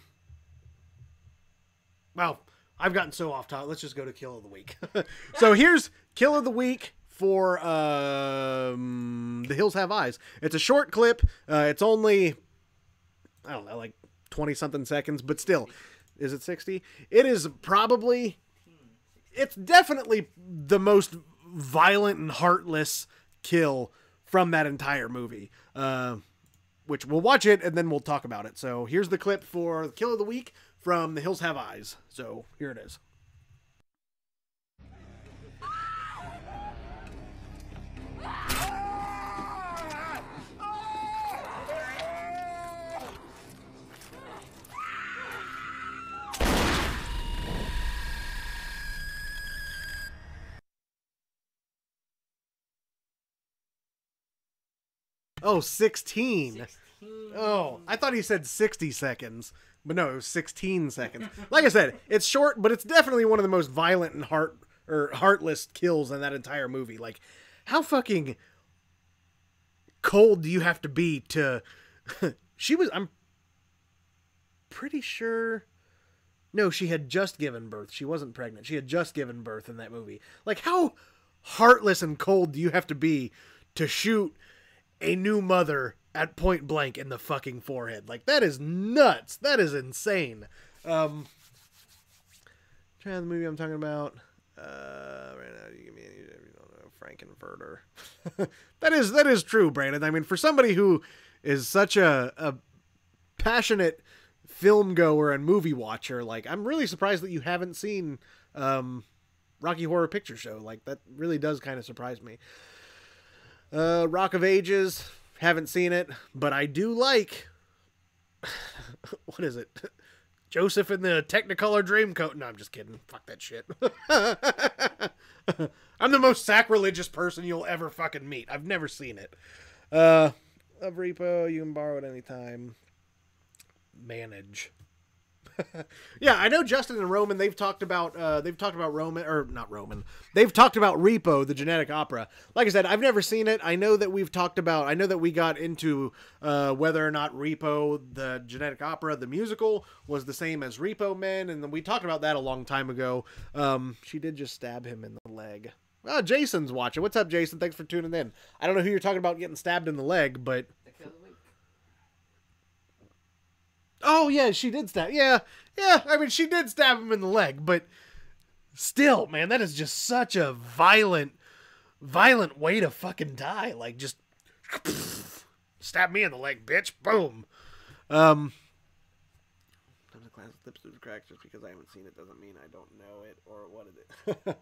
I've gotten so off topic. Let's just go to Kill of the Week. So here's Kill of the Week for The Hills Have Eyes. It's a short clip. It's only, I don't know, like 20 something seconds, but still. Is it 60? It is probably, it's definitely the most violent and heartless kill from that entire movie. Which we'll watch it and then we'll talk about it. So here's the clip for the Kill of the Week from The Hills Have Eyes. So here it is. Oh, 16. 16. Oh, I thought he said 60 seconds. But no, it was 16 seconds. Like I said, it's short, but it's definitely one of the most violent and heartless kills in that entire movie. Like, how fucking cold do you have to be to... I'm pretty sure... No, she had just given birth. She wasn't pregnant. She had just given birth in that movie. Like, how heartless and cold do you have to be to shoot a new mother at point blank in the fucking forehead? Like, that is nuts. That is insane. Trying the movie I'm talking about. Right now, you give me Frankenfurter. that is true, Brandon. I mean, for somebody who is such a passionate film goer and movie watcher, like, I'm really surprised that you haven't seen Rocky Horror Picture Show. Like, that really does kind of surprise me. Rock of Ages, haven't seen it, but I do like, what is it? Joseph in the Technicolor Dreamcoat. No, I'm just kidding. Fuck that shit. I'm the most sacrilegious person you'll ever fucking meet. I've never seen it. Of Repo, you can borrow it anytime. Manage. Yeah, I know Justin and Roman, they've talked about Roman, or not Roman. They've talked about Repo, the Genetic Opera. Like I said, I've never seen it. I know that we got into whether or not Repo, the Genetic Opera, the musical, was the same as Repo Men, and we talked about that a long time ago. She did just stab him in the leg. Oh, Jason's watching. What's up, Jason? Thanks for tuning in. I don't know who you're talking about getting stabbed in the leg, but... Oh, yeah, she did stab. Yeah, I mean, she did stab him in the leg, but still, man, that is just such a violent way to fucking die. Like, just stab me in the leg, bitch. Boom. Sometimes a class slips through the cracks just because I haven't seen it doesn't mean I don't know it or what is it.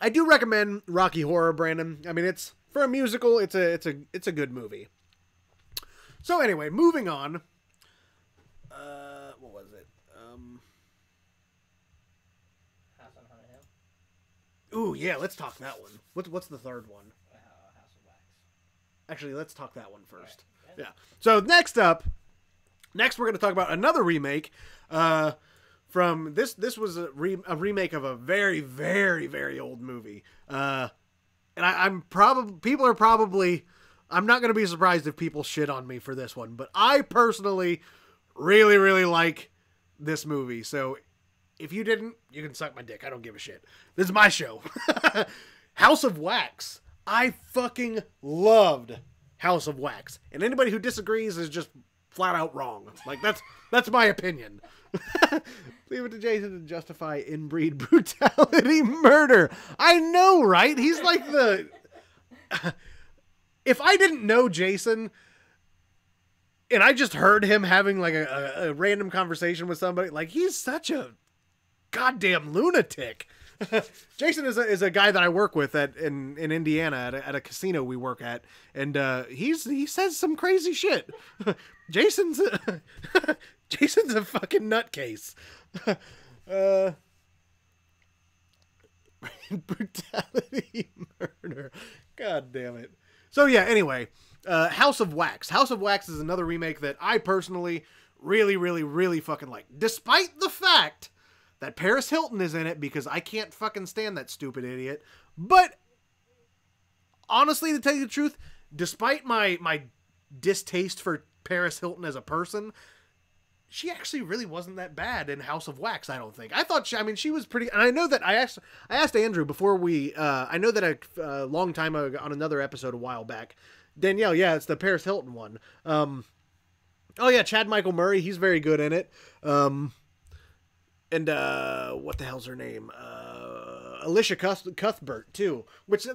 I do recommend Rocky Horror, Brandon. I mean, it's for a musical, it's a good movie. So anyway, moving on. What was it? House on Haunted Hill. Ooh, yeah, let's talk that one. What's the third one? House of Wax. Actually, let's talk that one first. Right. Yeah. So next we're going to talk about another remake. From this was a remake of a very, very, very old movie. And I'm not going to be surprised if people shit on me for this one, but I personally really, really like this movie. So if you didn't, you can suck my dick. I don't give a shit. This is my show. House of Wax. I fucking loved House of Wax. And anybody who disagrees is just flat out wrong. Like, that's my opinion. Leave it to Jason to justify inbreed brutality murder. I know, right? He's like the... If I didn't know Jason and I just heard him having like a random conversation with somebody, like, he's such a goddamn lunatic. Jason is a guy that I work with in Indiana at a casino we work at, and he says some crazy shit. Jason's a fucking nutcase. Brutality murder. God damn it. So yeah, anyway, House of Wax. House of Wax is another remake that I personally really, really, really fucking like. Despite the fact that Paris Hilton is in it, because I can't fucking stand that stupid idiot. But honestly, to tell you the truth, despite my distaste for Paris Hilton as a person, she actually really wasn't that bad in House of Wax, I don't think. I thought she was pretty... And I know that I asked Andrew before we... I know that a long time ago on another episode a while back, Danielle, yeah, it's the Paris Hilton one. Oh yeah, Chad Michael Murray, he's very good in it. And what the hell's her name? Alicia Cuthbert, too. Which,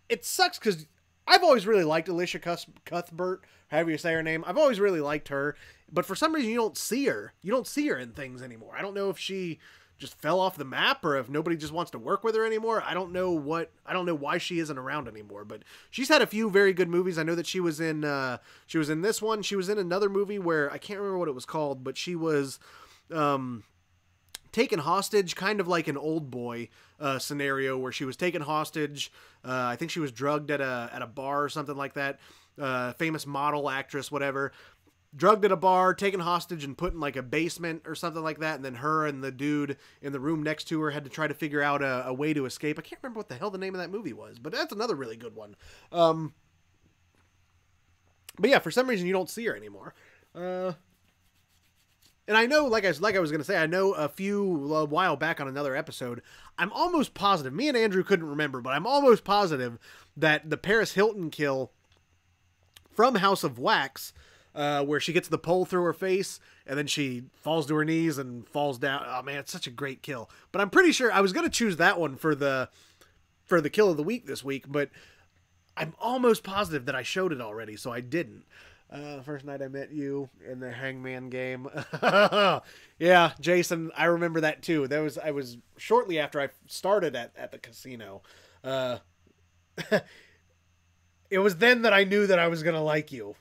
it sucks because I've always really liked Alicia Cuthbert, however you say her name. I've always really liked her. But for some reason, you don't see her. You don't see her in things anymore. I don't know if she just fell off the map or if nobody just wants to work with her anymore. I don't know why she isn't around anymore. But she's had a few very good movies. I know that she was in this one. She was in another movie where I can't remember what it was called, but she was taken hostage, kind of like an Old Boy scenario where she was taken hostage. I think she was drugged at a bar or something like that. Famous model, actress, whatever. Drugged at a bar, taken hostage, and put in like a basement or something like that. And then her and the dude in the room next to her had to try to figure out a way to escape. I can't remember what the hell the name of that movie was, but that's another really good one. But yeah, for some reason you don't see her anymore. And I know, like I was going to say, I know a while back on another episode, I'm almost positive, me and Andrew couldn't remember, but I'm almost positive that the Paris Hilton kill from House of Wax, where she gets the pole through her face and then she falls to her knees and falls down. Oh man, it's such a great kill. But I'm pretty sure I was going to choose that one for the kill of the week this week, but I'm almost positive that I showed it already, so I didn't. First night I met you in the Hangman game. Yeah, Jason, I remember that too. I was shortly after I started at the casino. It was then that I knew that I was going to like you.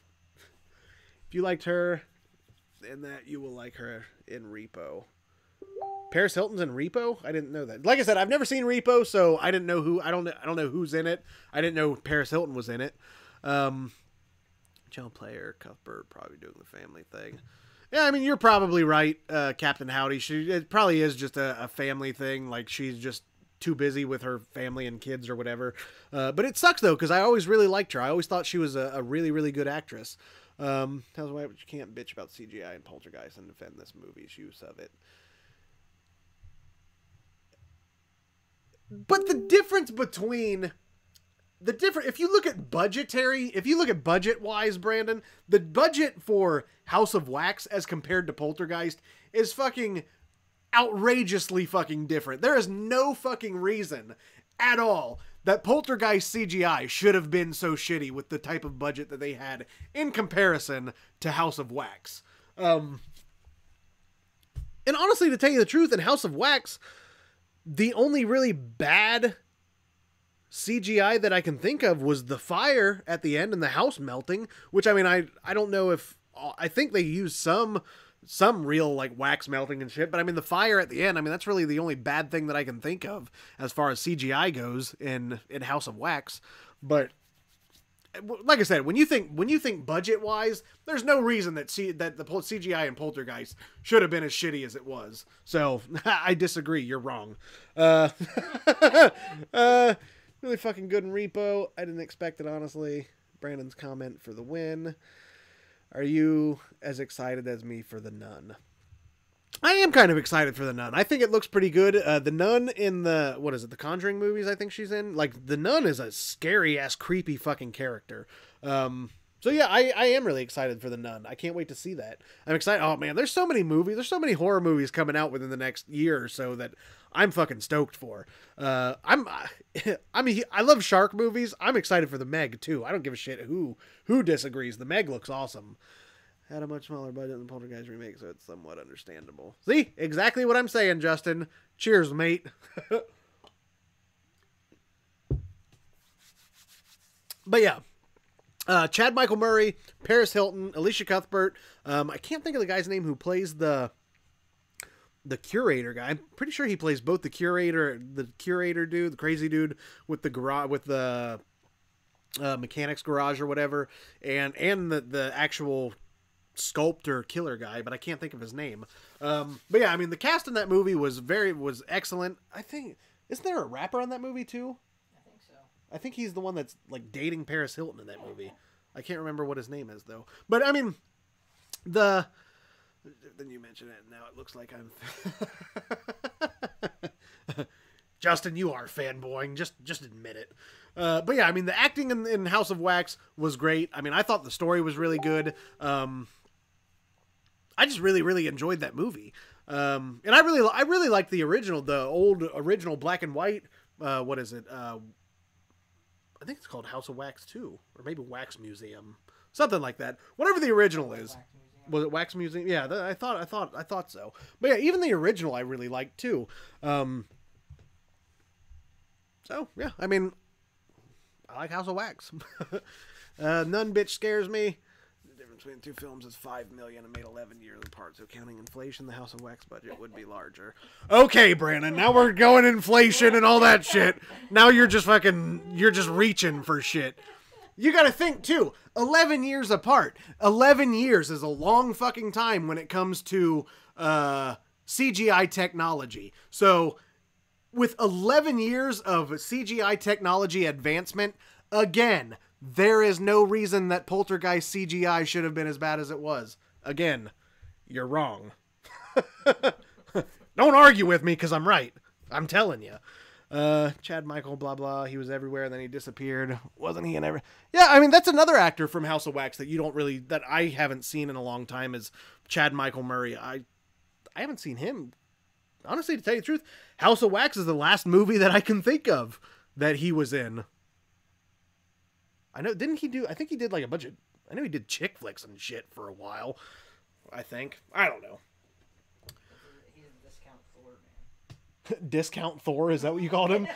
If you liked her in that, you will like her in Repo. Paris Hilton's in Repo? I didn't know that. Like I said, I've never seen Repo, so I didn't know who. I don't know who's in it. I didn't know Paris Hilton was in it. Child player, Cuthbert, probably doing the family thing. Yeah, I mean, you're probably right, Captain Howdy. It probably is just a family thing. Like, she's just too busy with her family and kids or whatever. But it sucks, though, because I always really liked her. I always thought she was a really, really good actress. Tells why you can't bitch about CGI and Poltergeist and defend this movie's use of it. But the difference between... if you look at budget-wise, Brandon, the budget for House of Wax as compared to Poltergeist is fucking outrageously fucking different. There is no fucking reason at all that Poltergeist CGI should have been so shitty with the type of budget that they had in comparison to House of Wax. And honestly, to tell you the truth, in House of Wax, the only really bad CGI that I can think of was the fire at the end and the house melting, which, I mean, I don't know if... I think they used some some real like wax melting and shit. But I mean, the fire at the end, I mean, that's really the only bad thing that I can think of as far as CGI goes in House of Wax. But like I said, when you think budget wise, there's no reason that the CGI in Poltergeist should have been as shitty as it was. So I disagree. You're wrong. Really fucking good in Repo. I didn't expect it, honestly. Brandon's comment for the win. Are you as excited as me for The Nun? I am kind of excited for The Nun. I think it looks pretty good. The Nun in the, what is it, the Conjuring movies I think she's in? Like, The Nun is a scary-ass, creepy fucking character. So yeah, I am really excited for The Nun. I can't wait to see that. I'm excited. Oh man, there's so many movies. There's so many horror movies coming out within the next year or so that I'm fucking stoked for. I love shark movies. I'm excited for The Meg too. I don't give a shit who disagrees. The Meg looks awesome. Had a much smaller budget than Poltergeist remake, so it's somewhat understandable. See? Exactly what I'm saying, Justin. Cheers, mate. But yeah. Chad Michael Murray, Paris Hilton, Alicia Cuthbert. I can't think of the guy's name who plays the curator guy. I'm pretty sure he plays both the curator dude, the crazy dude with the garage, with the mechanics garage or whatever, and the actual sculptor killer guy, but I can't think of his name. But yeah, I mean, the cast in that movie was excellent. I think, isn't there a rapper on that movie too? I think so. I think he's the one that's like dating Paris Hilton in that movie. I can't remember what his name is though. But I mean, then you mention it, and now it looks like I'm Justin, you are fanboying. Just admit it. But yeah, I mean, the acting in House of Wax was great. I mean, I thought the story was really good. I just really, really enjoyed that movie. And I really liked the old original black and white. What is it? I think it's called House of Wax 2, or maybe Wax Museum, something like that. Whatever the original is. Was it Wax Museum? Yeah, I thought so. But yeah, even the original I really liked too. So yeah, I mean, I like House of Wax. None bitch scares me. The difference between the two films is $5 million and made 11 years apart. So counting inflation, the House of Wax budget would be larger. Okay, Brandon. Now we're going inflation and all that shit. Now you're just reaching for shit. You got to think too. 11 years apart. 11 years is a long fucking time when it comes to CGI technology. So with 11 years of CGI technology advancement, again, there is no reason that Poltergeist CGI should have been as bad as it was. Again, you're wrong. Don't argue with me because I'm right. I'm telling you. Chad Michael, blah, blah. He was everywhere and then he disappeared. Wasn't he in every... Yeah, I mean, that's another actor from House of Wax that I haven't seen in a long time is Chad Michael Murray. I haven't seen him. Honestly, to tell you the truth, House of Wax is the last movie that I can think of that he was in. I know, didn't he do, I think he did like a bunch of, I know he did chick flicks and shit for a while, I think. I don't know. He's a Discount Thor, man. Discount Thor, is that what you called him?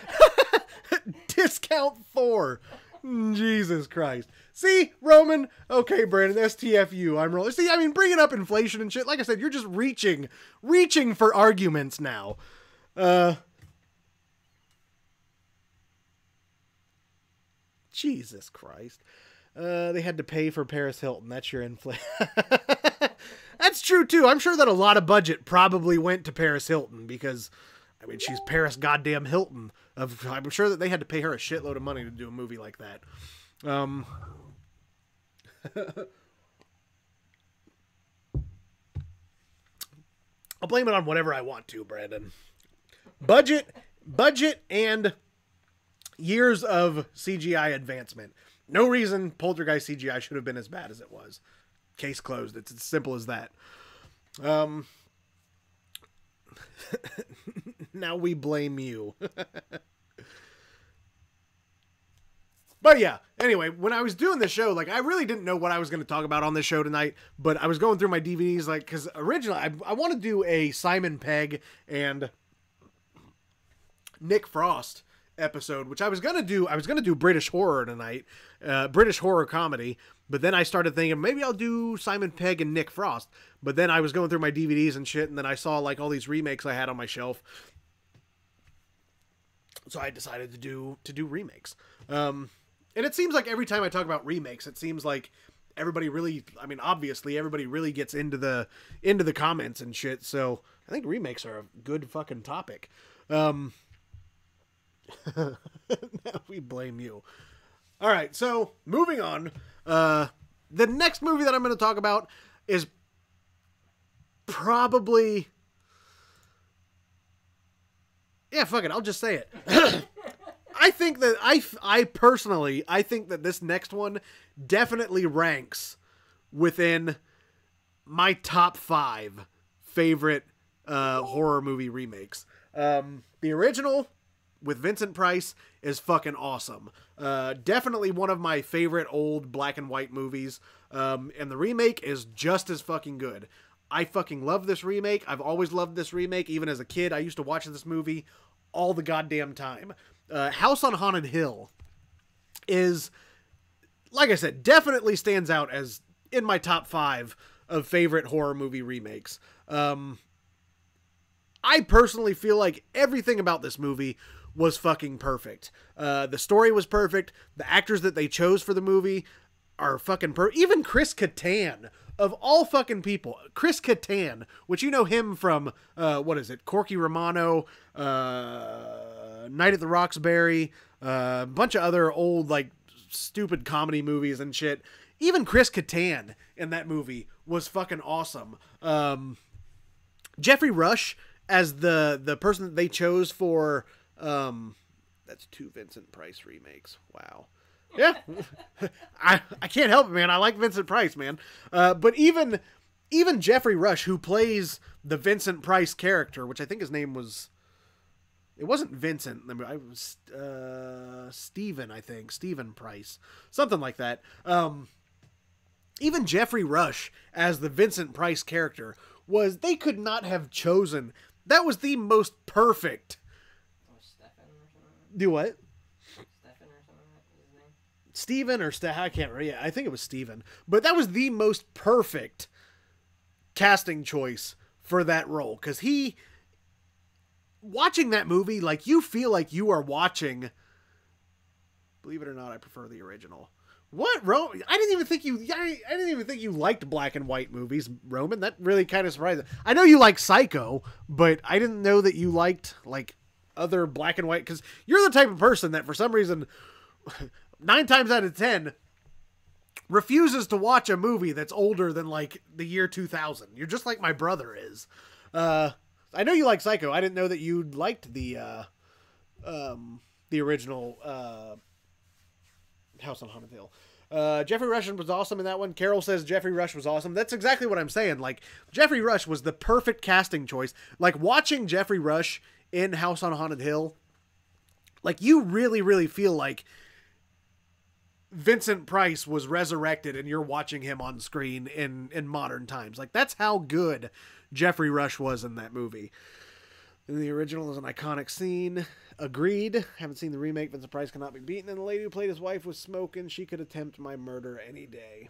Discount Thor. Jesus Christ. See, Roman? Okay, Brandon, STFU, I'm rolling. See, I mean, bringing up inflation and shit, like I said, you're just reaching for arguments now. Jesus Christ. They had to pay for Paris Hilton. That's your inflation. That's true, too. I'm sure that a lot of budget probably went to Paris Hilton because, I mean, she's Paris goddamn Hilton. I'm sure that they had to pay her a shitload of money to do a movie like that. I'll blame it on whatever I want to, Brandon. Budget and years of CGI advancement. No reason Poltergeist CGI should have been as bad as it was. Case closed. It's as simple as that. Now we blame you. But yeah, anyway, when I was doing this show, like, I really didn't know what I was going to talk about on this show tonight, but I was going through my DVDs, like, because originally, I want to do a Simon Pegg and Nick Frost episode, which I was gonna do British horror tonight, British horror comedy. But then I started thinking maybe I'll do Simon Pegg and Nick Frost. But then I was going through my DVDs and shit, and then I saw like all these remakes I had on my shelf. So I decided to do remakes. And it seems like every time I talk about remakes, it seems like everybody really, I mean, obviously everybody really gets into the comments and shit. So I think remakes are a good fucking topic. Now we blame you. All right, so moving on. The next movie that I'm going to talk about is probably, yeah, fuck it, I'll just say it. I think that I personally think that this next one definitely ranks within my top 5 favorite horror movie remakes. The original with Vincent Price is fucking awesome. Definitely one of my favorite old black and white movies. And the remake is just as fucking good. I fucking love this remake. I've always loved this remake. Even as a kid, I used to watch this movie all the goddamn time. House on Haunted Hill is, like I said, definitely stands out as in my top 5 of favorite horror movie remakes. I personally feel like everything about this movie was fucking perfect. The story was perfect. The actors that they chose for the movie are fucking even Chris Kattan, of all fucking people. Chris Kattan, which you know him from, what is it? Corky Romano, Night at the Roxbury, a bunch of other old, like, stupid comedy movies and shit. Even Chris Kattan in that movie was fucking awesome. Jeffrey Rush as the person that they chose for, that's 2 Vincent Price remakes. Wow. Yeah. I can't help it, man. I like Vincent Price, man. But even Jeffrey Rush, who plays the Vincent Price character, which I think his name was, it wasn't Vincent. I was Stephen, I think. Stephen Price. Something like that. Even Jeffrey Rush as the Vincent Price character they could not have chosen. That was the most perfect. Oh, Stephen or something? Do what? Stephen or something, his name? Steven or I can't remember. Yeah, I think it was Steven. But that was the most perfect casting choice for that role. Because watching that movie, like, you feel like you are watching, believe it or not, I prefer the original. What, Roman? I didn't even think you liked black and white movies, Roman. That really kind of surprised me. I know you like Psycho, but I didn't know that you liked, like, other black and white, because you're the type of person that for some reason 9 times out of 10 refuses to watch a movie that's older than, like, the year 2000. You're just like my brother is. I know you like Psycho. I didn't know that you liked the original House on Haunted Hill. Jeffrey Rush was awesome in that one. Carol says Jeffrey Rush was awesome. That's exactly what I'm saying. Like, Jeffrey Rush was the perfect casting choice. Like, watching Jeffrey Rush in House on Haunted Hill, like, you really, really feel like Vincent Price was resurrected and you're watching him on screen in modern times. Like, that's how good Jeffrey Rush was in that movie. And the original is an iconic scene. Agreed. Haven't seen the remake. Vincent Price cannot be beaten, and the lady who played his wife was smoking. She could attempt my murder any day.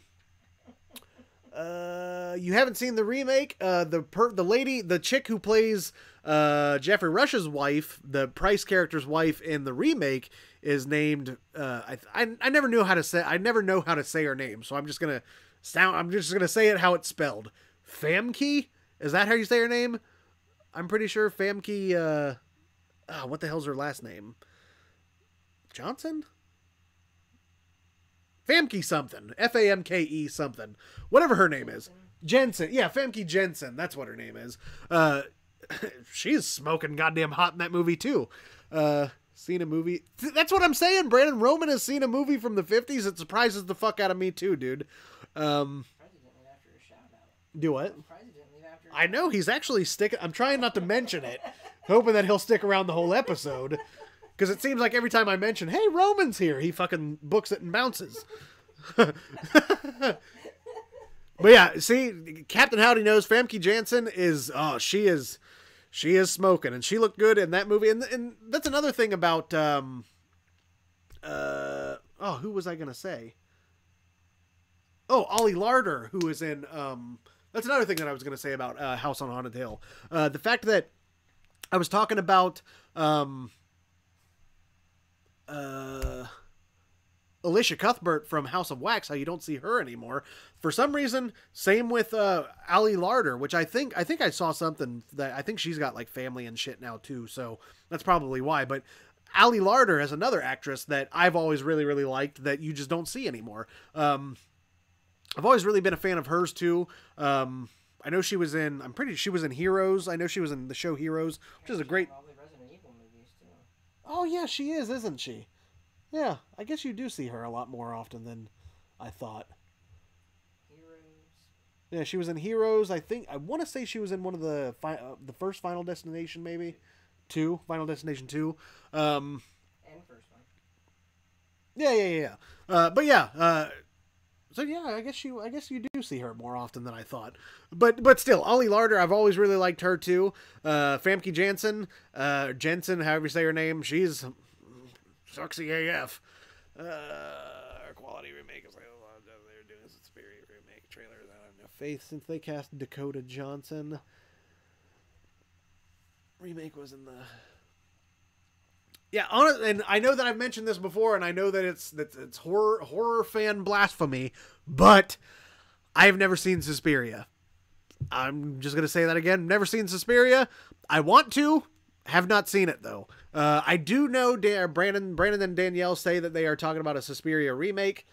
You haven't seen the remake. The chick who plays Jeffrey Rush's wife, the Price character's wife in the remake, is named. I never knew how to say. I never know how to say her name, so I'm just gonna say it how it's spelled. Famke? Is that how you say her name? I'm pretty sure Famke. What the hell's her last name? Johnson? Famke something. Famke something. Whatever her name is. Jensen. Yeah, Famke Jensen. That's what her name is. She's smoking goddamn hot in that movie, too. Seen a movie. That's what I'm saying. Brandon Roman has seen a movie from the 50s. It surprises the fuck out of me, too, dude. Do what? I know, he's actually sticking. I'm trying not to mention it, hoping that he'll stick around the whole episode. Because it seems like every time I mention, hey, Roman's here, he fucking books it and bounces. But yeah, see, Captain Howdy knows Famke Janssen is, She is smoking, and she looked good in that movie. And that's another thing about who was I gonna say? Oh, Ollie Larder, who is in that's another thing that I was gonna say about House on Haunted Hill. The fact that I was talking about Alicia Cuthbert from House of Wax, how you don't see her anymore. For some reason, same with Ali Larder, which I think I saw something that I think she's got like family and shit now too, so that's probably why. But Ali Larder is another actress that I've always really, really liked that you just don't see anymore. I've always really been a fan of hers too. I know she was in, I'm pretty sure she was in Heroes. I know she was in the show Heroes, which is a great... All the Resident Evil movies too. Oh yeah, she is, isn't she? Yeah, I guess you do see her a lot more often than I thought. Heroes. Yeah, she was in Heroes. I want to say she was in one of the first Final Destination, maybe 2, Final Destination 2. And first one. Yeah. But yeah. So yeah, I guess you do see her more often than I thought. But still, Ollie Larder, I've always really liked her too. Famke Janssen, Jensen, however you say her name, she's sexy AF. Quality remake is like a lot of they're doing this Spirit remake trailer. I don't have faith since they cast Dakota Johnson. Remake was in the... Yeah, and I know that I've mentioned this before, and I know that it's horror fan blasphemy, but I've never seen Suspiria. I'm just gonna say that again. Never seen Suspiria. I want to, have not seen it though. I do know Brandon and Danielle say that they are talking about a Suspiria remake.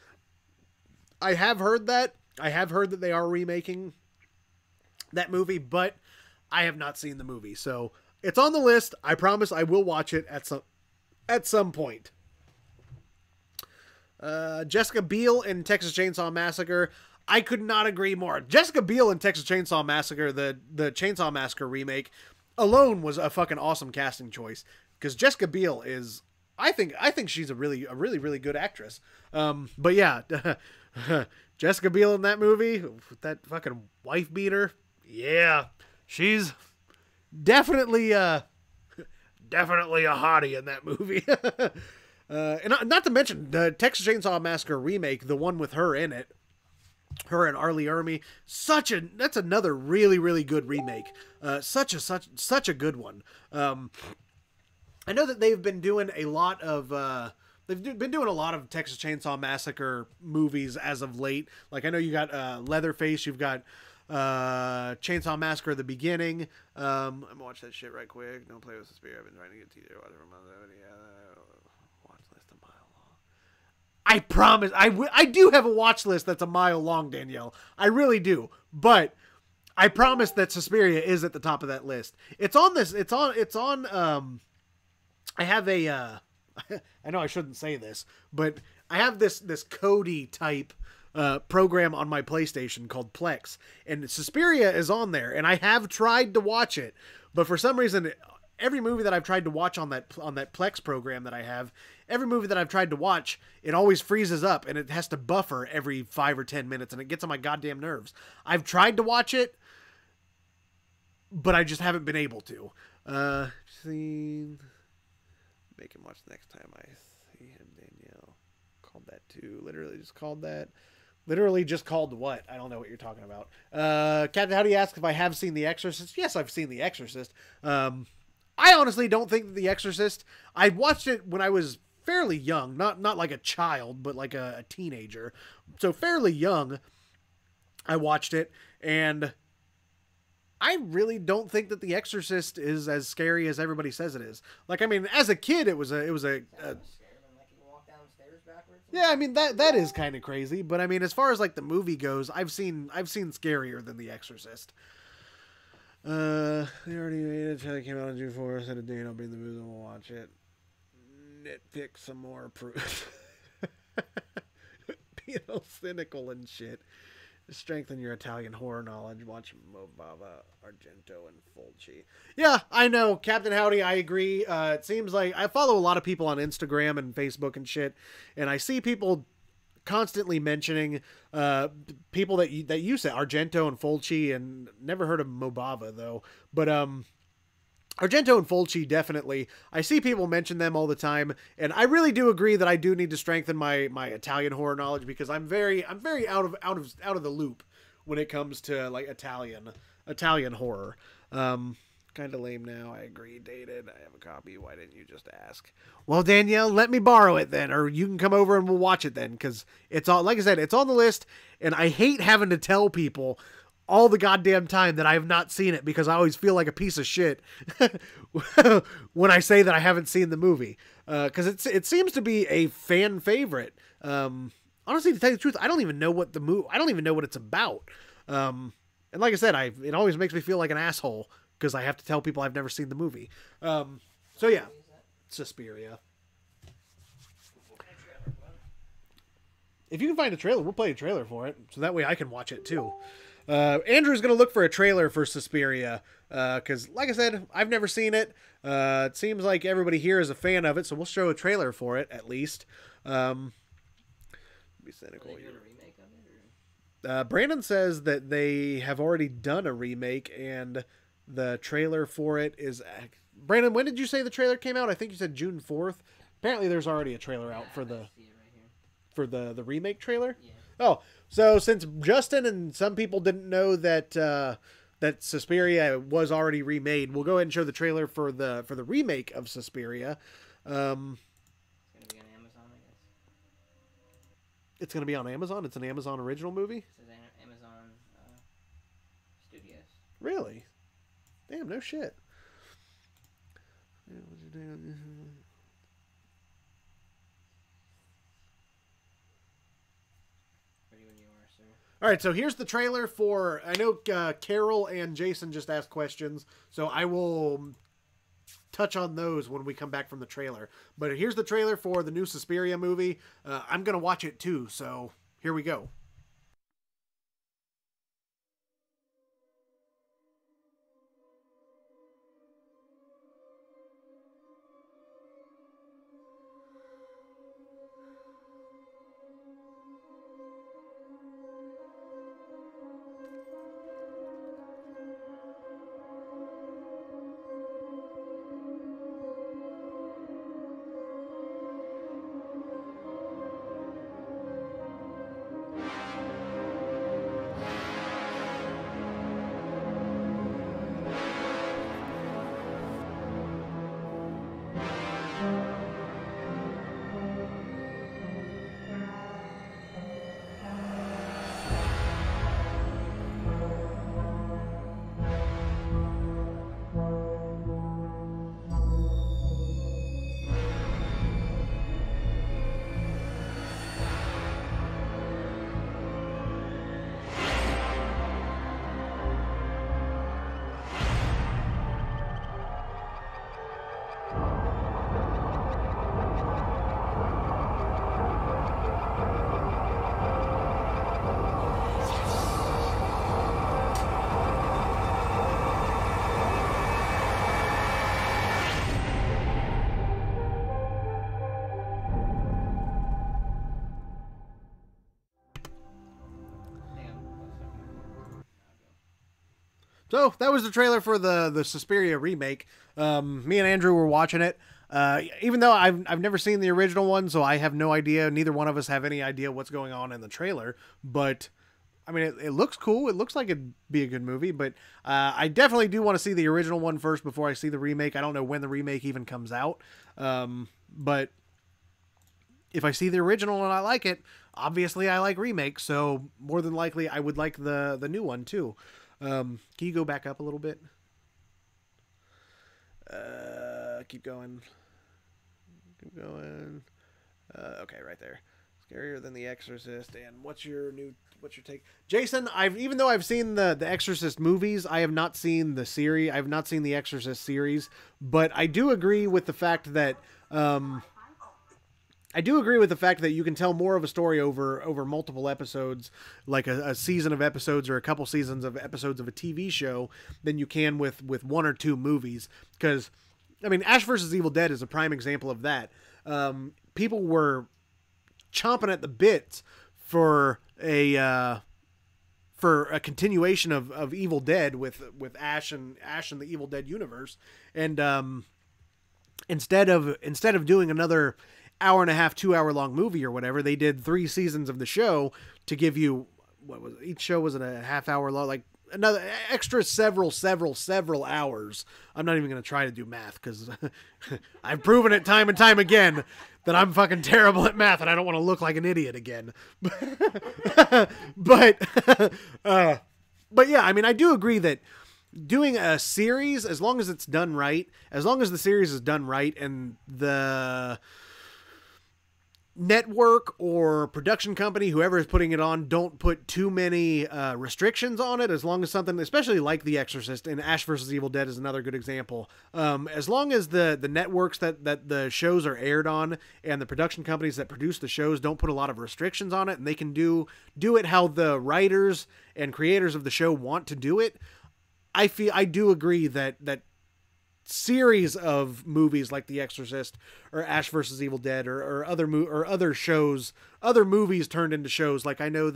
I have heard that. I have heard that they are remaking that movie, but I have not seen the movie, so it's on the list. I promise I will watch it at some point. Jessica Biel in Texas Chainsaw Massacre. I could not agree more. Jessica Biel in Texas Chainsaw Massacre, the Chainsaw Massacre remake, alone was a fucking awesome casting choice. Because Jessica Biel is, I think she's a really good actress. But yeah, Jessica Biel in that movie, with that fucking wife beater, yeah, she's definitely a hottie in that movie. And not to mention the Texas Chainsaw Massacre remake, the one with her in it, her and Arlie Ermy, that's another really good remake. Such a good one. I know that they've been doing a lot of Texas Chainsaw Massacre movies as of late. Like I know you got Leatherface, you've got Chainsaw Massacre: The Beginning. I'm gonna watch that shit right quick. Don't play with the spirit. I've been trying to get TJ to watch it for months. Watch list a mile long. I promise. I do have a watch list that's a mile long, Danielle. I really do. But I promise that Suspiria is at the top of that list. It's on this. It's on. I have a. I know I shouldn't say this, but I have this Kodi type program on my PlayStation called Plex, and Suspiria is on there, and I have tried to watch it, but for some reason, every movie that I've tried to watch on that Plex program that I have, every movie that I've tried to watch, it always freezes up, and it has to buffer every 5 or 10 minutes, and it gets on my goddamn nerves. I've tried to watch it, but I just haven't been able to. Make him watch next time I see him, Danielle. Called that too. Literally just called that. Literally just called what? I don't know what you're talking about. Captain, how do you ask if I have seen The Exorcist? Yes, I've seen The Exorcist. I honestly don't think that The Exorcist... I watched it when I was fairly young. Not like a child, but like a teenager. So fairly young, I watched it, and I really don't think that The Exorcist is as scary as everybody says it is. Like, I mean, as a kid, it was a yeah, I mean that is kind of crazy, but I mean, as far as like the movie goes, I've seen scarier than The Exorcist. They already made it. It came out on June 4th. Said a day, I'll bring the movie and we'll watch it. Nitpick some more proof. Being all cynical and shit. Strengthen your Italian horror knowledge. Watch Mobava, Argento, and Fulci. Yeah, I know, Captain Howdy. I agree. It seems like I follow a lot of people on Instagram and Facebook and shit, and I see people constantly mentioning people that you said Argento and Fulci, and never heard of Mobava though. But Argento and Fulci, definitely. I see people mention them all the time, and I really do agree that I do need to strengthen my Italian horror knowledge, because I'm very out of the loop when it comes to like Italian horror. Kind of lame now. I agree. Dated. I have a copy. Why didn't you just ask? Well, Danielle, let me borrow it then, or you can come over and we'll watch it then, because it's all, like I said, it's on the list, and I hate having to tell people all the goddamn time that I have not seen it, because I always feel like a piece of shit when I say that I haven't seen the movie, because it seems to be a fan favorite. Honestly, to tell you the truth, I don't even know what I don't even know what it's about. And like I said, it always makes me feel like an asshole because I have to tell people I've never seen the movie. So yeah, Suspiria. If you can find a trailer, we'll play a trailer for it, so that way I can watch it too. Andrew's going to look for a trailer for Suspiria, because, like I said, I've never seen it. It seems like everybody here is a fan of it, so we'll show a trailer for it, at least. Be cynical here. Brandon says that they have already done a remake, and the trailer for it is... Brandon, when did you say the trailer came out? I think you said June 4th. Apparently there's already a trailer out for the remake trailer. Yeah. Oh, so since Justin and some people didn't know that that Suspiria was already remade, we'll go ahead and show the trailer for the remake of Suspiria. It's gonna be on Amazon, I guess. It's gonna be on Amazon. It's an Amazon original movie. It says Amazon Studios. Really? Damn, no shit. All right, so here's the trailer for... I know Carol and Jason just asked questions, so I will touch on those when we come back from the trailer. But here's the trailer for the new Suspiria movie. I'm going to watch it too, so here we go. So that was the trailer for the Suspiria remake. Me and Andrew were watching it. Even though I've never seen the original one, so I have no idea. Neither one of us have any idea what's going on in the trailer. But I mean, it looks cool. It looks like it'd be a good movie. But I definitely do want to see the original one first before I see the remake. I don't know when the remake even comes out. But if I see the original and I like it, obviously I like remakes. So more than likely, I would like the new one too. Can you go back up a little bit? Keep going. Keep going. Okay, right there. Scarier than The Exorcist. And what's your take? Jason, even though I've seen the Exorcist movies, I have not seen the series. I have not seen the Exorcist series, but I do agree with the fact that you can tell more of a story over multiple episodes, like a season of episodes or a couple seasons of episodes of a TV show, than you can with one or two movies. Because, I mean, Ash vs. Evil Dead is a prime example of that. People were chomping at the bits for a for a continuation of Evil Dead with Ash and the Evil Dead universe. And instead of doing another hour and a half, 2 hour long movie or whatever, they did 3 seasons of the show to give you, each show was a half hour long, like another extra several hours. I'm not even going to try to do math because I've proven it time and time again that I'm fucking terrible at math and I don't want to look like an idiot again. But yeah, I mean, I do agree that doing a series, as long as it's done right, as long as the series is done right and the network or production company, whoever is putting it on, don't put too many restrictions on it, as long as something, especially like The Exorcist and Ash vs. Evil Dead is another good example. As long as the networks that the shows are aired on and the production companies that produce the shows don't put a lot of restrictions on it, and they can do it how the writers and creators of the show want to do it, I do agree that series of movies like The Exorcist or Ash vs. Evil Dead or other shows, other movies turned into shows. Like I know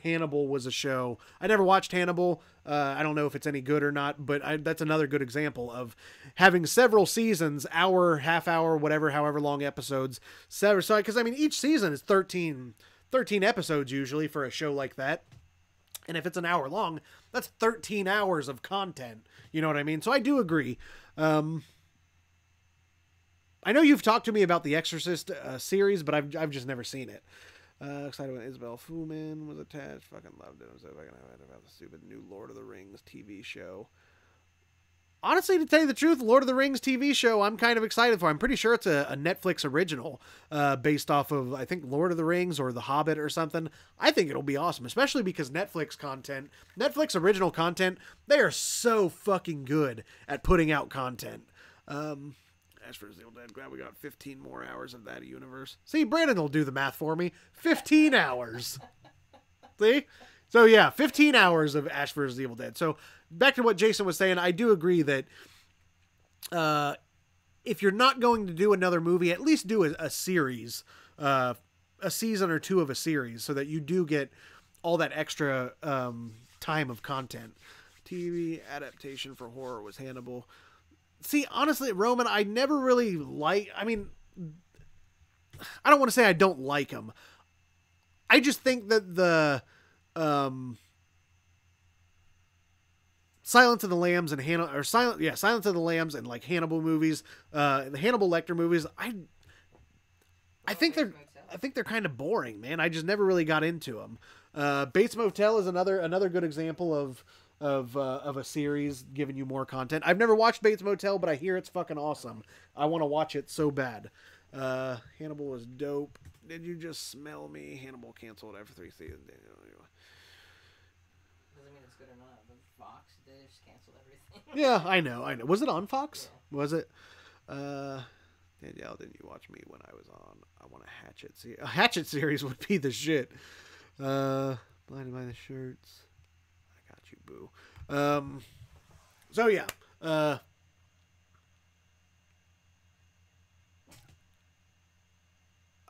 Hannibal was a show. I never watched Hannibal. I don't know if it's any good or not, but that's another good example of having several seasons, hour, half hour, whatever, however long episodes. So, because I mean, each season is 13 episodes usually for a show like that. And if it's an hour long, that's 13 hours of content. You know what I mean? So I do agree. I know you've talked to me about the Exorcist series, but I've just never seen it. Excited when Isabel Fuhrman was attached. Fucking loved it. I was so fucking excited about the stupid new Lord of the Rings TV show. Honestly, to tell you the truth, Lord of the Rings TV show, I'm kind of excited for. I'm pretty sure it's a Netflix original based off of, I think, Lord of the Rings or The Hobbit or something. I think it'll be awesome, especially because Netflix original content, they are so fucking good at putting out content. As for Evil Dead, glad we got 15 more hours of that universe. See, Brandon will do the math for me. 15 hours. See? So yeah, 15 hours of Ash vs. Evil Dead. So back to what Jason was saying, I do agree that if you're not going to do another movie, at least do a series, a season or two of a series, so that you do get all that extra time of content. TV adaptation for horror was Hannibal. See, honestly, Roman, I never really I mean, I don't want to say I don't like him. I just think that the Silence of the Lambs and Silence of the Lambs and like Hannibal movies, the Hannibal Lecter movies, I think they're kind of boring, man. I just never really got into them. Bates Motel is another good example of a series giving you more content. I've never watched Bates Motel, but I hear it's fucking awesome. I want to watch it so bad. Hannibal was dope. Did you just smell me? Hannibal canceled after 3 seasons. Doesn't mean it's good or not. But Fox just canceled everything. Yeah, I know. Was it on Fox? Yeah. Was it? Danielle, didn't you watch me when I was on? I want a Hatchet series. A Hatchet series would be the shit. Blinded by the Shirts. I got you, boo. So yeah.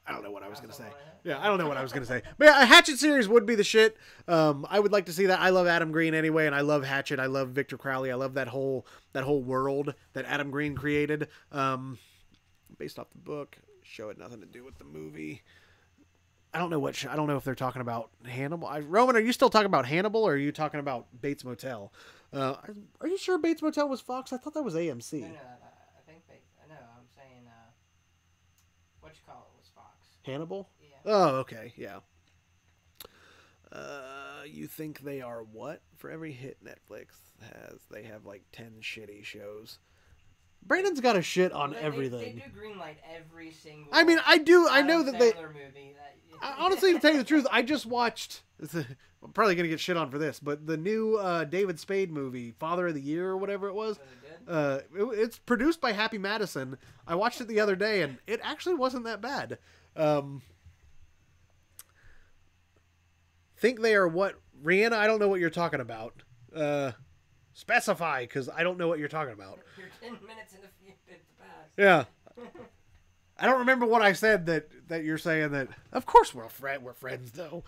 I don't know what I was going to say. Yeah, I don't know what I was going to say. But yeah, a Hatchet series would be the shit. I would like to see that. I love Adam Green anyway, and I love Hatchet. I love Victor Crowley. I love that whole world that Adam Green created. Based off the book. Show had nothing to do with the movie. I don't know if they're talking about Hannibal. Roman, are you still talking about Hannibal, or are you talking about Bates Motel? Are you sure Bates Motel was Fox? I thought that was AMC. No, I think I'm saying, what you call it was Fox. Hannibal? Yeah. Oh, okay, yeah. You think they are what? For every hit Netflix they have like 10 shitty shows. Brandon's got a shit on everything. They do greenlight every single. I mean, I know that they. Movie Honestly, to tell you the truth, I just watched. I'm probably gonna get shit on for this, but the new David Spade movie, Father of the Year or whatever it was. It's produced by Happy Madison. I watched it the other day, and it actually wasn't that bad. Think they are what? Rihanna, I don't know what you're talking about. Specify, because I don't know what you're talking about. You're 10 minutes in the past. Yeah. I don't remember what I said that you're saying that. Of course we're friends, though.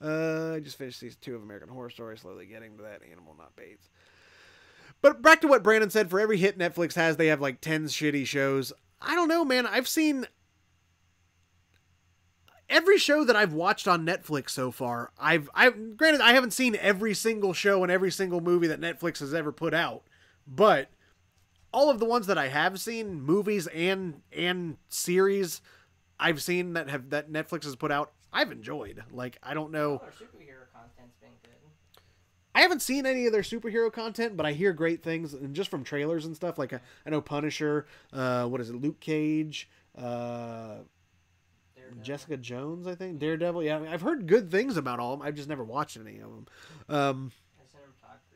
I just finished season 2 of American Horror Story, slowly getting to that. Hannibal, not Bates. But back to what Brandon said, for every hit Netflix has, they have like 10 shitty shows. I don't know, man. I've seen every show that I've watched on Netflix so far. Granted, I haven't seen every single show and every single movie that Netflix has ever put out, but all of the ones that I have seen, movies and series I've seen that Netflix has put out, I've enjoyed. Like, I don't know. All our superhero content's been good. I haven't seen any of their superhero content, but I hear great things, and just from trailers and stuff. Like, I know Punisher, what is it, Luke Cage, Jessica Jones, I think, Daredevil. Yeah, I mean, I've heard good things about all of them. I've just never watched any of them. Cinematography,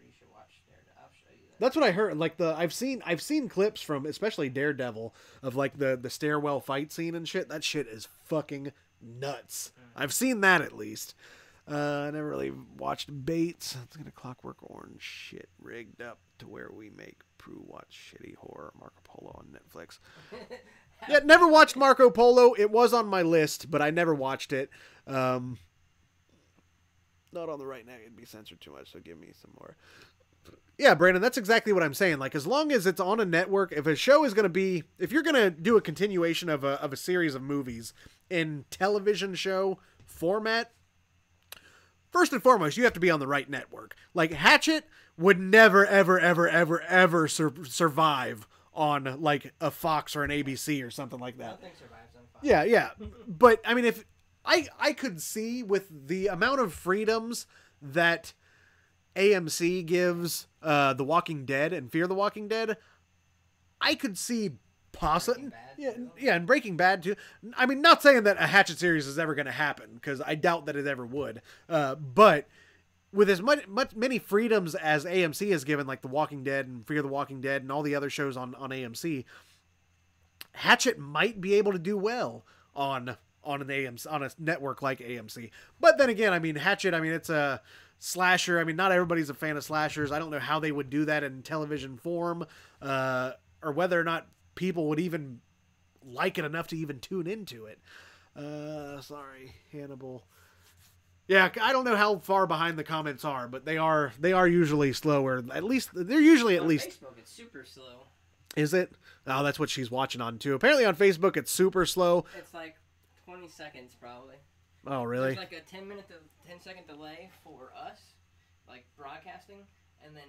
you should watch Daredevil. I'll show you that. That's what I heard. Like, I've seen clips from especially Daredevil of like the stairwell fight scene and shit. That shit is fucking nuts. I've seen that at least. I never really watched Bates. It's gonna Clockwork Orange shit rigged up to where we make Prue watch shitty horror. Marco Polo on Netflix. Yeah, never watched Marco Polo. It was on my list, but I never watched it. Not on the right now. It'd be censored too much, so give me some more. Yeah, Brandon, that's exactly what I'm saying. Like, as long as it's on a network, if a show is going to be, if you're going to do a continuation of a series of movies in television show format, first and foremost, you have to be on the right network. Like, Hatchet would never, ever, ever, ever, ever survive on like a Fox or an ABC or something like that. Nothing survives on Fox. Yeah. But I mean, if I could see with the amount of freedoms that AMC gives The Walking Dead and Fear the Walking Dead, I could see possibly, and Breaking Bad too. I mean, not saying that a Hatchet series is ever going to happen, because I doubt that it ever would. But with as many freedoms as AMC has given, like The Walking Dead and Fear the Walking Dead and all the other shows on AMC, Hatchet might be able to do well on a network like AMC. But then again, I mean, Hatchet, I mean, it's a slasher. I mean, not everybody's a fan of slashers. I don't know how they would do that in television form, or whether or not people would even like it enough to even tune into it. Sorry, Hannibal. Yeah, I don't know how far behind the comments are, but they are usually slower. At least they're usually on Facebook, it's super slow. Is it? Oh, that's what she's watching on too. Apparently on Facebook it's super slow. It's like 20 seconds probably. Oh, really? There's like a 10-second delay for us, like broadcasting, and then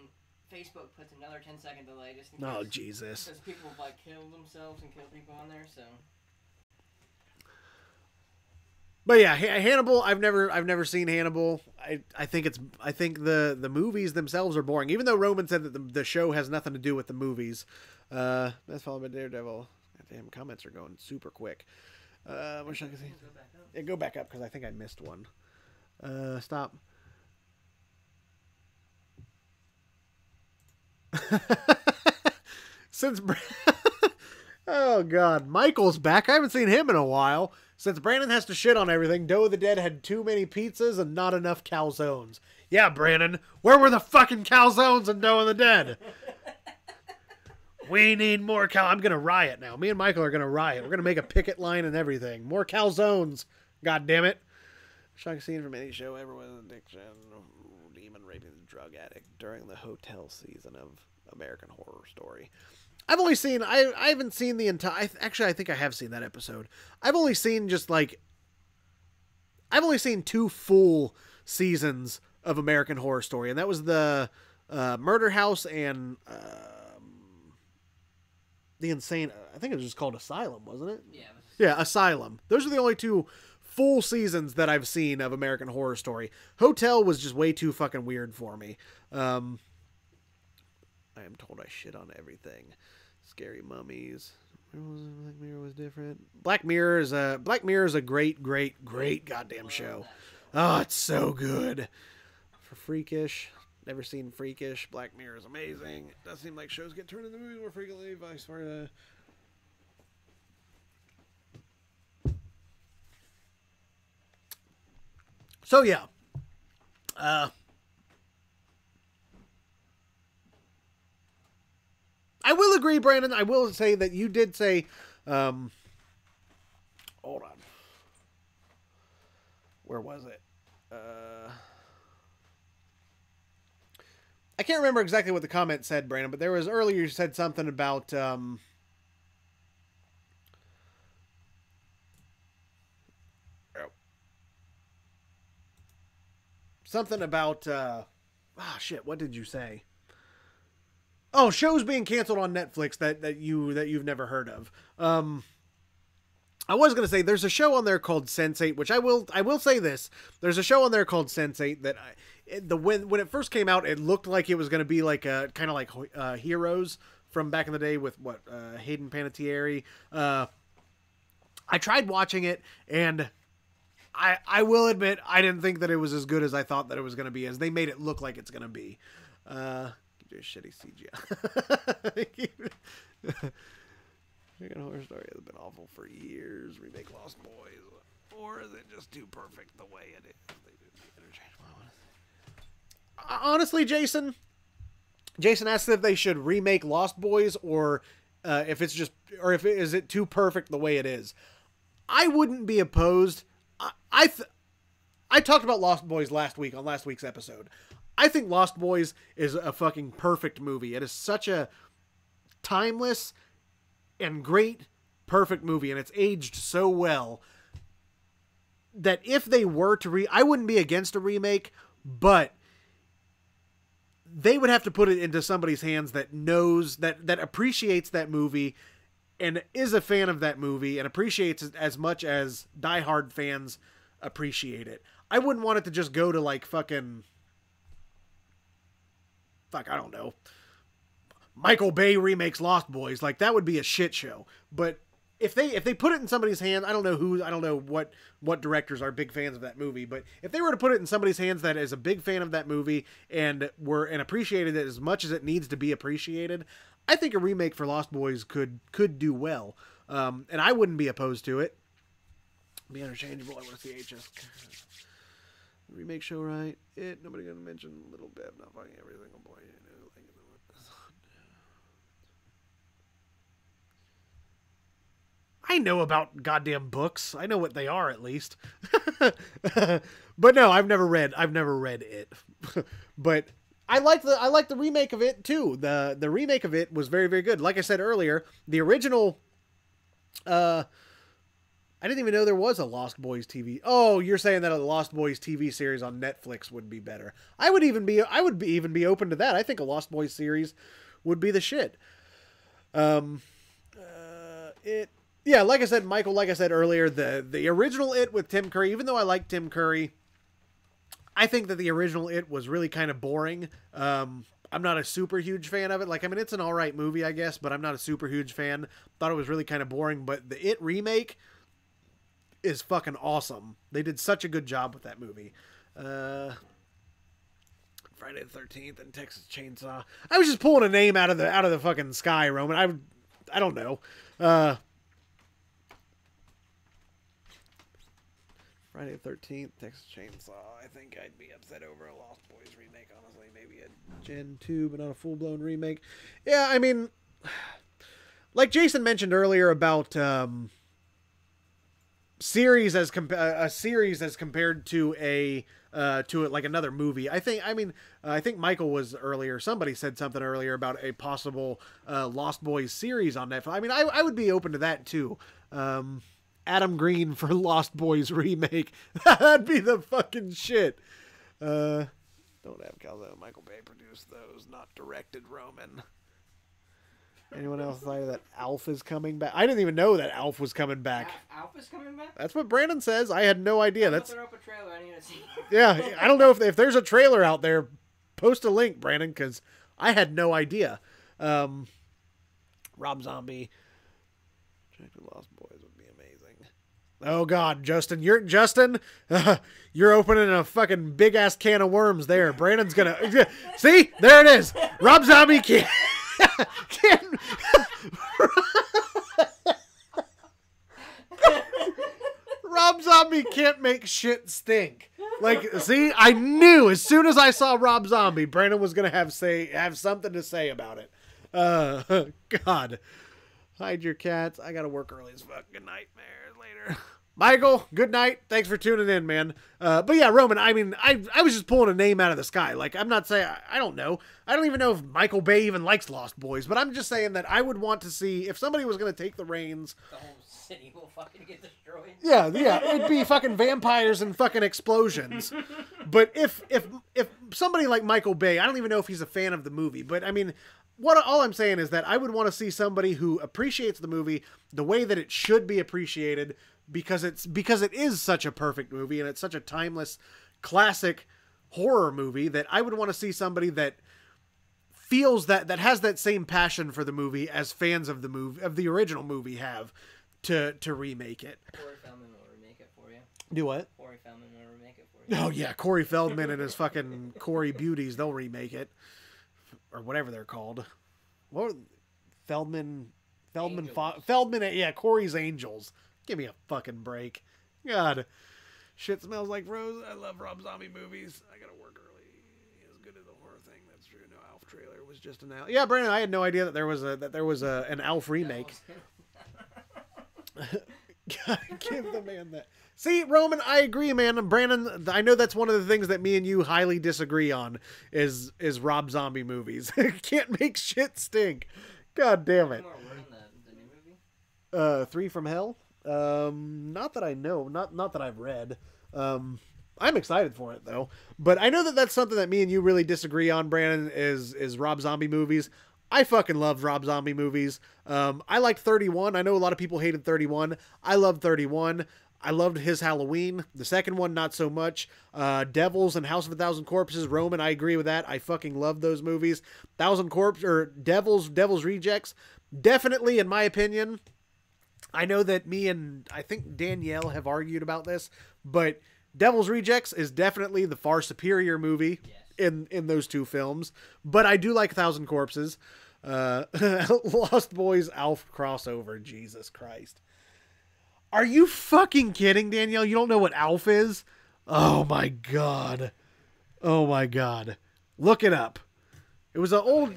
Facebook puts another 10-second delay just in case. Oh, Jesus. Because people like kill themselves and kill people on there, so. But yeah, Hannibal. I've never seen Hannibal. I think the movies themselves are boring. Even though Roman said that the show has nothing to do with the movies. That's followed by Daredevil. Damn, comments are going super quick. What should I see? Yeah, go back up because I think I missed one. Stop. Since oh god, Michael's back. I haven't seen him in a while. Since Brandon has to shit on everything, Doe of the Dead had too many pizzas and not enough calzones. Yeah, Brandon, where were the fucking calzones in Doe of the Dead? We need more I'm gonna riot now. Me and Michael are gonna riot. We're gonna make a picket line and everything. More calzones. God damn it. Shocking scene from any show ever with addiction, demon raping a drug addict during the hotel season of American Horror Story. I've only seen, I haven't seen the entire, actually I think I have seen that episode. I've only seen I've only seen 2 full seasons of American Horror Story, and that was the Murder House and the Insane, I think it was just called Asylum, wasn't it? Yeah. Yeah, Asylum. Those are the only 2 full seasons that I've seen of American Horror Story. Hotel was just way too fucking weird for me. I am told I shit on everything. Scary Mummies. Black Mirror was different. Black Mirror is a great goddamn show. Oh, it's so good. For Freakish, never seen Freakish. Black Mirror is amazing. It does seem like shows get turned into movies more frequently. Vice versa. So yeah. I will agree, Brandon. I will say that you did say, hold on. Where was it? I can't remember exactly what the comment said, Brandon, but there was earlier you said something about something about shit, what did you say? Oh, shows being canceled on Netflix that you've never heard of. I was going to say there's a show on there called Sense8, which I will say this. There's a show on there called Sense8 that when it first came out, it looked like it was going to be like a kind of like Heroes from back in the day with Hayden Panettiere. I tried watching it, and I will admit I didn't think that it was as good as I thought that it was going to be, as they made it look like it's going to be. Shitty CGI. American Horror Story has been awful for years. Remake Lost Boys, or is it just too perfect the way it is? Honestly, Jason asked if they should remake Lost Boys, or if is it too perfect the way it is. I wouldn't be opposed. I talked about Lost Boys last week on last week's episode. I think Lost Boys is a fucking perfect movie. It is such a timeless and great, perfect movie, and it's aged so well that if they were to I wouldn't be against a remake, but they would have to put it into somebody's hands that knows, that appreciates that movie and is a fan of that movie and appreciates it as much as diehard fans appreciate it. I wouldn't want it to just go to like I don't know, Michael Bay remakes Lost Boys. Like, that would be a shit show. But if they put it in somebody's hands, I don't know what directors are big fans of that movie, but if they were to put it in somebody's hands that is a big fan of that movie and appreciated it as much as it needs to be appreciated, I think a remake for Lost Boys could do well. And I wouldn't be opposed to it. Be interchangeable. I want to see HS. Remake show, right? Nobody gonna mention Little Bib not fucking every single boy. I know about goddamn books. I know what they are, at least. But no, I've never read it. But I like the remake of it too. The remake of it was very, very good. Like I said earlier, the original I didn't even know there was a Lost Boys TV. Oh, you're saying that a Lost Boys TV series on Netflix would be better. I would even be open to that. I think a Lost Boys series would be the shit. Yeah, like I said, Michael, like I said earlier, the original It with Tim Curry, even though I like Tim Curry, I think that the original It was really kind of boring. I'm not a super huge fan of it. Like, I mean, it's an all right movie, I guess, but I'm not a super huge fan. Thought it was really kind of boring, but the It remake is fucking awesome. They did such a good job with that movie. Friday the 13th and Texas Chainsaw. I was just pulling a name out of the fucking sky, Roman. I don't know. Friday the 13th, Texas Chainsaw. I think I'd be upset over a Lost Boys remake, honestly. Maybe a Gen 2, but not a full-blown remake. Yeah, I mean, like Jason mentioned earlier about series as compared to like another movie. I think Michael was earlier. Somebody said something earlier about a possible Lost Boys series on Netflix. I mean, I would be open to that too. Adam Green for Lost Boys remake. That'd be the fucking shit. Don't have Calzo. Michael Bay produced those, not directed, Roman. Anyone else say that Alf is coming back? I didn't even know that Alf was coming back. Alf is coming back? That's what Brandon says. I had no idea. Throw up a trailer. I need to see. Yeah, I don't know if there's a trailer out there. Post a link, Brandon, because I had no idea. Rob Zombie. Lost Boys would be amazing. Oh God, Justin, you're opening a fucking big ass can of worms there. Brandon's gonna see. There it is. Rob Zombie can't. Rob Zombie can't make shit stink. Like, see, I knew as soon as I saw Rob Zombie, Brandon was gonna have something to say about it. God, hide your cats. I gotta work early as fuck. Good night, later. Michael, good night. Thanks for tuning in, man. But yeah, Roman, I mean, I was just pulling a name out of the sky. Like, I'm not saying, I don't know. I don't even know if Michael Bay even likes Lost Boys, but I'm just saying that I would want to see, if somebody was going to take the reins. The whole city will fucking get destroyed. Yeah, it'd be fucking vampires and fucking explosions. But if somebody like Michael Bay, I don't even know if he's a fan of the movie, but I mean, all I'm saying is that I would want to see somebody who appreciates the movie the way that it should be appreciated, because it is such a perfect movie and it's such a timeless classic horror movie, that I would want to see somebody that feels that has that same passion for the movie as fans of the movie, of the original movie, have to remake it. Corey Feldman will remake it for you. Do what? Corey Feldman will remake it for you. Oh yeah, Corey Feldman and his fucking Corey Beauties, they'll remake it. Or whatever they're called. What? Feldman, yeah, Corey's Angels. Give me a fucking break. God. Shit smells like rose. I love Rob Zombie movies. I gotta work early. As good as the horror thing. That's true. No, Alf trailer was just an Alf. Yeah, Brandon, I had no idea that there was an Alf remake. God, give the man that. See, Roman, I agree, man. And Brandon, I know that's one of the things that me and you highly disagree on is Rob Zombie movies. Can't make shit stink. God damn it. The new movie? 3 from Hell? Not that I know. Not that I've read. I'm excited for it, though. But I know that that's something that me and you really disagree on, Brandon, is Rob Zombie movies. I fucking love Rob Zombie movies. I liked 31. I know a lot of people hated 31. I love 31. I loved his Halloween. The second one, not so much. Devils and House of a Thousand Corpses. Roman, I agree with that. I fucking love those movies. Devils Rejects. Definitely, in my opinion, I know that me and I think Danielle have argued about this, but Devil's Rejects is definitely the far superior movie in those two films. But I do like Thousand Corpses. Lost Boys Alf crossover. Jesus Christ. Are you fucking kidding, Danielle? You don't know what Alf is? Oh my God. Oh my God. Look it up. It was an old...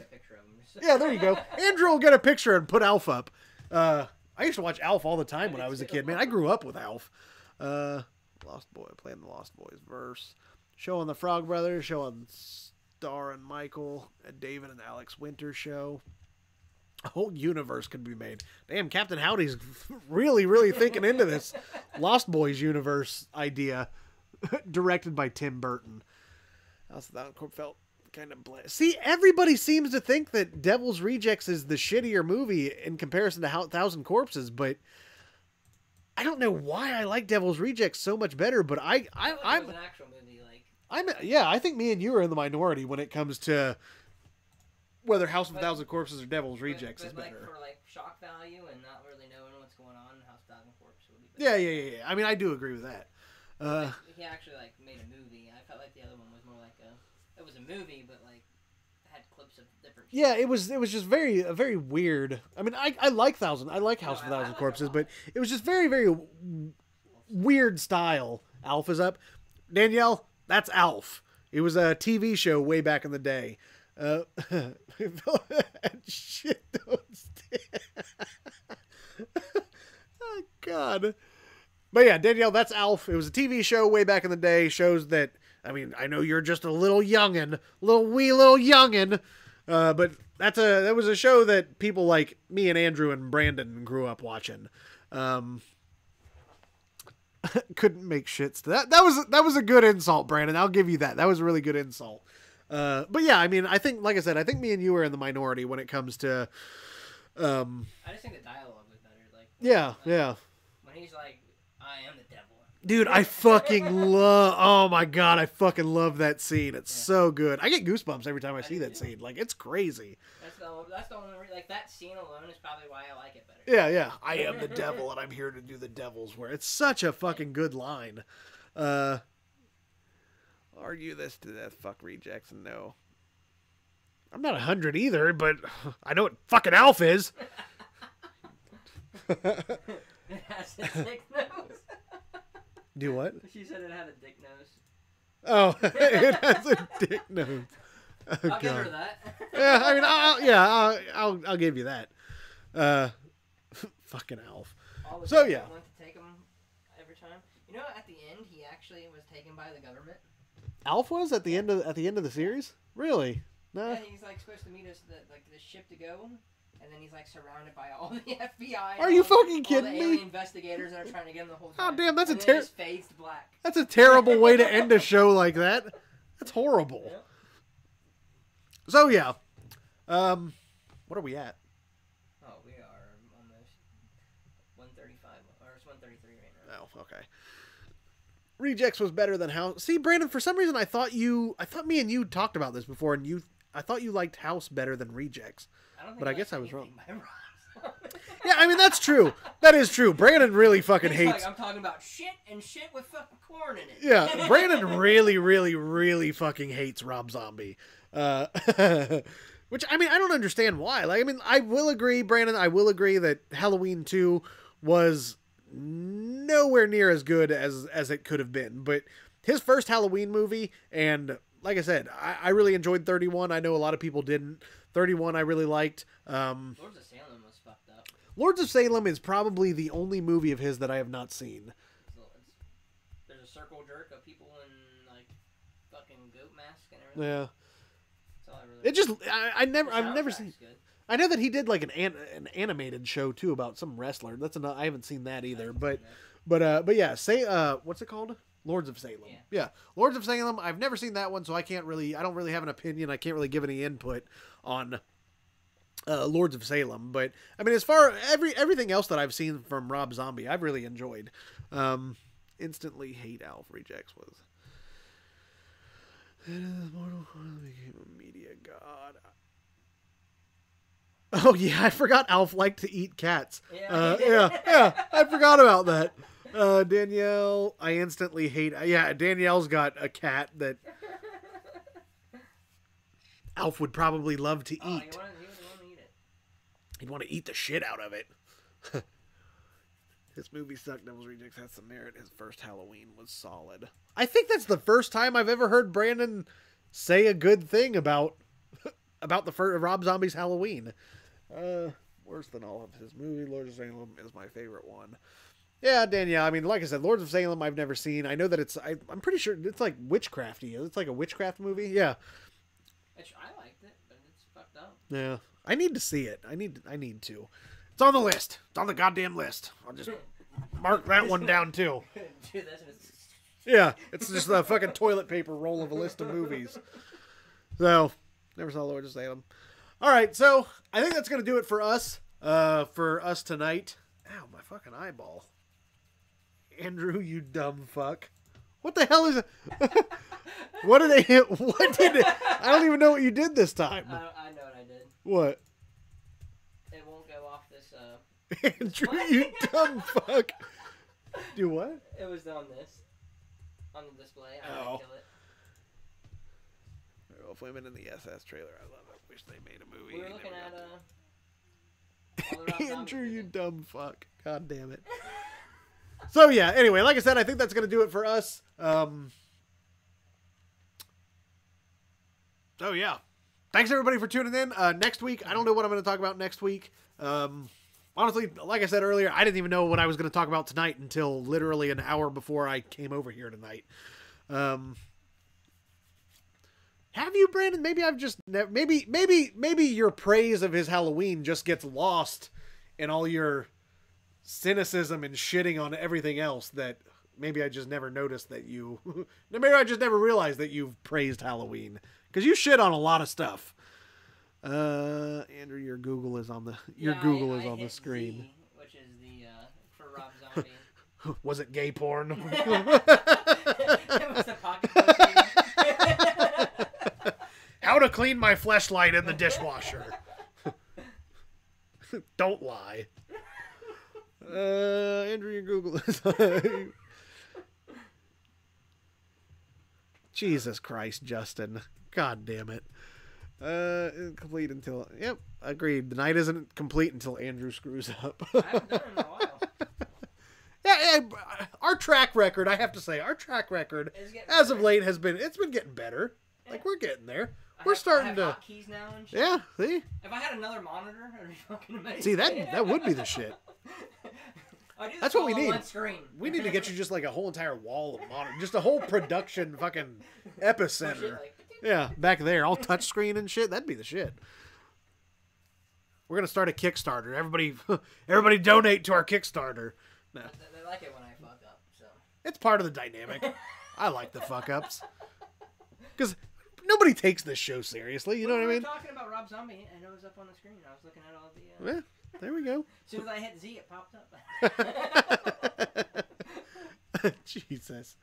Yeah, there you go. Andrew will get a picture and put Alf up. I used to watch Alf all the time when I was a kid. Man, I grew up with Alf. Lost Boy, playing the Lost Boys verse. Showing the Frog Brothers, showing Star and Michael, and David and Alex Winter show. A whole universe could be made. Damn, Captain Howdy's really thinking into this Lost Boys universe idea. Directed by Tim Burton. That felt kind of bland. See, everybody seems to think that Devil's Rejects is the shittier movie in comparison to Thousand Corpses, but I don't know why I like Devil's Rejects so much better, but I'm an actual movie, I think me and you are in the minority when it comes to whether House of a Thousand Corpses or Devil's Rejects is better. For shock value and not really knowing what's going on, House of a Thousand Corpses would be better. Yeah. I mean, I do agree with that. He actually made a movie. I felt like the other one was more like it was a movie, but had clips of different. Yeah, it was just very weird. I mean, I like House of a Thousand Corpses, but it was just very weird style. Alf is up. Danielle, that's Alf. It was a TV show way back in the day. Shit don't stand. Oh God. But yeah, Danielle, that's Alf. It was a TV show way back in the day. Shows that, I mean, I know you're just a little youngin', wee little youngin', but that was a show that people like me and Andrew and Brandon grew up watching. Couldn't make shits. That was a good insult, Brandon. I'll give you that. That was a really good insult. But yeah, I mean, I think, like I said, I think me and you are in the minority when it comes to. I just think the dialogue was better. Yeah. When he's like, "I am the devil." Dude, I fucking love. Oh my God, I fucking love that scene. It's so good. I get goosebumps every time I see that scene. It's crazy. That's the only that scene alone is probably why I like it better. Yeah. I am the devil, and I'm here to do the devil's work. It's such a fucking good line. Argue this to death. Fuck Rejects. No. I'm not 100 either, but I know what fucking Alf is. It has a dick nose. Do what? She said it had a dick nose. Oh, it has a dick nose. Oh, I'll give her that. Yeah, I mean, I'll give you that. Fucking Alf. All the So people yeah. that went to take him every time. You know, at the end, he actually was taken by the government. Alf was at the end of the series? Really? No. Yeah, he's like supposed to meet us the ship to go, and then he's like surrounded by all the FBI. Are you fucking kidding all the alien investigators that are trying to get him the whole time. Oh damn, that's and a then it just fades to black. That's a terrible way to end a show like that. That's horrible. Yep. So yeah, what are we at? Oh, we are almost 135, or it's 133 right now. Oh, okay. Rejects was better than House. See, Brandon, for some reason I thought me and you talked about this before, and I thought you liked House better than Rejects. But I guess I was wrong. Yeah, I mean, that's true. That is true. Brandon really fucking hates... I'm talking about shit and shit with fucking corn in it. Yeah, Brandon really, really, really fucking hates Rob Zombie. Which, I mean, I don't understand why. Like, I mean, I will agree, Brandon, I will agree that Halloween 2 was nowhere near as good as it could have been. But his first Halloween movie, and like I said, I really enjoyed 31. I know a lot of people didn't. 31 I really liked. Lords of Salem was fucked up. Lords of Salem is probably the only movie of his that I have not seen. There's a circle jerk of people in like fucking goat mask and everything. Yeah. That's all I really It just I've never seen. Good. I know that he did like an animated show too about some wrestler. That's I haven't seen that either. But yeah, what's it called? Lords of Salem. Yeah, Lords of Salem. I've never seen that one, so I don't really have an opinion. I can't really give any input on Lords of Salem. But I mean, as far everything else that I've seen from Rob Zombie, I've really enjoyed. Instantly hate Alf. Rejects was. Mortal Kombat became a media god. Oh yeah, I forgot Alf liked to eat cats. Yeah, I forgot about that. Danielle, I instantly hate. Yeah, Danielle's got a cat that Alf would probably love to eat. He would want to eat it. He'd want to eat the shit out of it. His movie sucked. Devil's Rejects has some merit. His first Halloween was solid. I think that's the first time I've ever heard Brandon say a good thing about the first Rob Zombie's Halloween. Worse than all of his movies. Lords of Salem is my favorite one. Yeah, Danielle. I mean, like I said, Lords of Salem I've never seen. I know that I'm pretty sure it's like witchcrafty. It's like a witchcraft movie. Yeah. I liked it, but it's fucked up. Yeah. I need to see it. I need to. It's on the list. It's on the goddamn list. I'll just mark that one down too. Dude, yeah, it's just a fucking toilet paper roll of a list of movies. So, never saw Lords of Salem. All right, so I think that's gonna do it for us tonight. Ow, my fucking eyeball. Andrew, you dumb fuck. What the hell is it? What did they hit? What did it? I don't even know what you did this time. I know what I did. What? It won't go off this, Andrew, you dumb fuck. Do what? It was on this. On the display. I had to kill it. Werewolf Women in the SS trailer. I love it. Wish they made a movie. We were looking at, Andrew, you dumb fuck. God damn it. So yeah, anyway, like I said, I think that's going to do it for us. So yeah. Thanks everybody for tuning in. Next week, I don't know what I'm going to talk about next week. Honestly, like I said earlier, I didn't even know what I was going to talk about tonight until literally an hour before I came over here tonight. Have you, Brandon? Maybe I've just maybe your praise of his Halloween just gets lost in all your cynicism and shitting on everything else that maybe I just never noticed that you maybe I just never realized that you've praised Halloween, because you shit on a lot of stuff. Andrew, your Google is on the the screen. Z, which is the for Rob Zombie. Was it gay porn? It was the pocket pussy. How to clean my fleshlight in the dishwasher. Don't lie. Andrew, your Google is Jesus Christ, Justin. God damn it. Complete until... Yep, agreed. The night isn't complete until Andrew screws up. I haven't done it in a while. Yeah, our track record, I have to say, as of late has been... It's been getting better. Yeah. Like, we're getting there. We're starting to... hotkeys now and shit. Yeah, see? If I had another monitor, it would be fucking amazing. See, that would be the shit. I do this That's what we all on need. one screen. We need to get you just like a whole entire wall of monitor, just a whole production fucking epicenter. Yeah, back there, all touchscreen and shit. That'd be the shit. We're gonna start a Kickstarter. Everybody donate to our Kickstarter. No. They like it when I fuck up, so. It's part of the dynamic. I like the fuck ups. Because nobody takes this show seriously, you know what I mean? We were talking about Rob Zombie, and it was up on the screen. I was looking at all the... Yeah, there we go. As soon as I hit Z, it popped up. Jesus.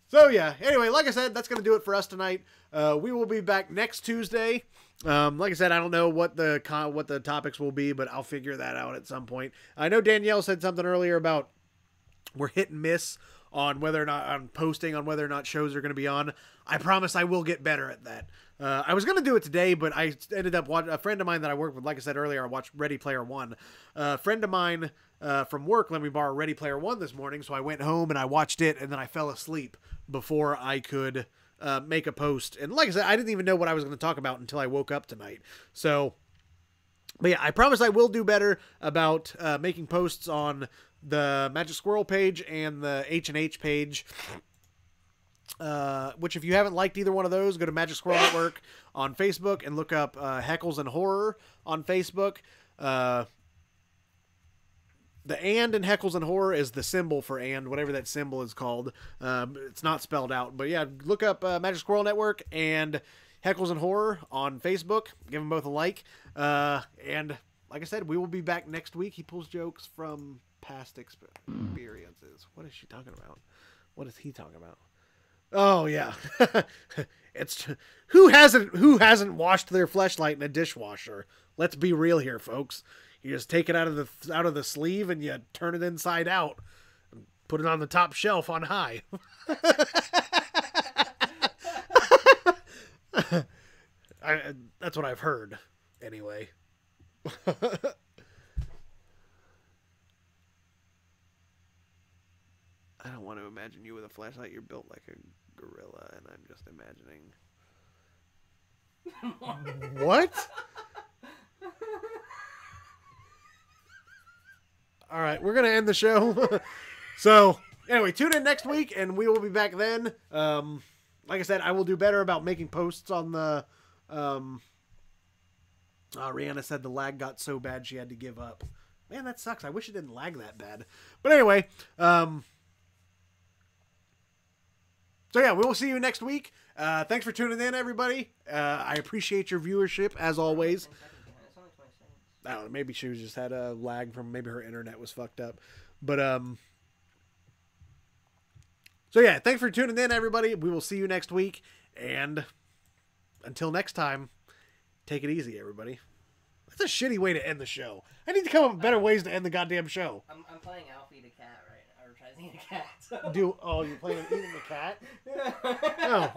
So, yeah. Anyway, like I said, that's going to do it for us tonight. We will be back next Tuesday. Like I said, I don't know what the topics will be, but I'll figure that out at some point. I know Danielle said something earlier about we're hit and miss on whether or not I'm posting on whether or not shows are going to be on. I promise I will get better at that. I was going to do it today, but I ended up watching a friend of mine that I work with. Like I said earlier, I watched Ready Player One. A friend of mine from work let me borrow Ready Player One this morning, so I went home and I watched it, and then I fell asleep before I could make a post. And like I said, I didn't even know what I was going to talk about until I woke up tonight. So, but yeah, I promise I will do better about making posts on the Magic Squirrel page and the H&H page. Which if you haven't liked either one of those, go to Magic Squirrel Network on Facebook and look up Heckles and Horror on Facebook. The and in Heckles and Horror is the symbol for and, whatever that symbol is called. It's not spelled out. But yeah, look up Magic Squirrel Network and Heckles and Horror on Facebook. Give them both a like. And like I said, we will be back next week. He pulls jokes from past experiences. What is she talking about? What is he talking about? Oh yeah. It's who hasn't washed their fleshlight in a dishwasher? Let's be real here, folks. You just take it out of the sleeve and you turn it inside out and put it on the top shelf on high. That's what I've heard anyway. I don't want to imagine you with a flashlight. You're built like a gorilla, and I'm just imagining. What? All right, we're gonna end the show. So anyway, tune in next week, and we will be back then. Like I said, I will do better about making posts on the. Rihanna said the lag got so bad she had to give up. Man, that sucks. I wish it didn't lag that bad. But anyway, so yeah, we will see you next week. Thanks for tuning in, everybody. I appreciate your viewership as always. It's only 20 seconds. I don't know, maybe she just had a lag from maybe her internet was fucked up. But so yeah, thanks for tuning in, everybody. We will see you next week, and until next time, take it easy, everybody. That's a shitty way to end the show. I need to come up with better ways to end the goddamn show. I'm playing Alfie the cat right now, or trying to eat a cat. So. You're playing eating the cat? Oh.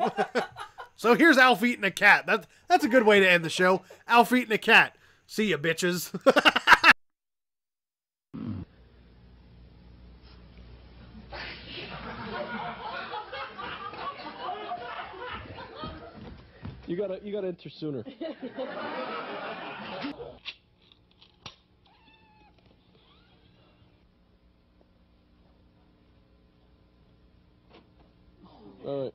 So here's Alf eating a cat. That's a good way to end the show. Alf eating a cat. See ya, bitches. You gotta enter sooner. All right.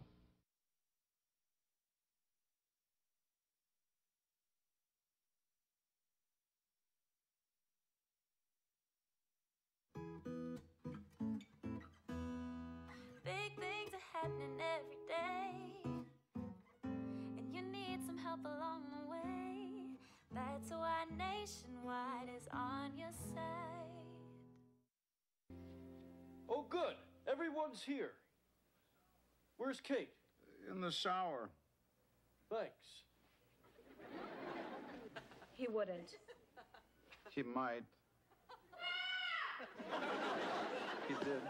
Big things are happening every day, and you need some help along the way. That's why Nationwide is on your side. Oh, good. Everyone's here. Where's Kate? In the shower. Thanks. He wouldn't. He might. He did.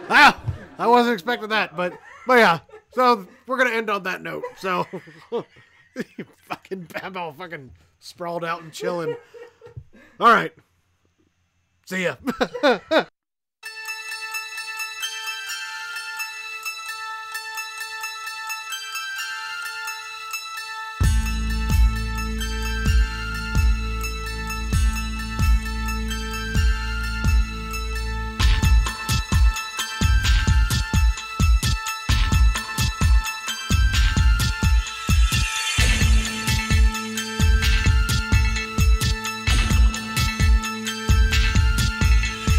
Wow, I wasn't expecting that, but yeah. So we're gonna end on that note. So you I'm all fucking sprawled out and chilling. All right, see ya.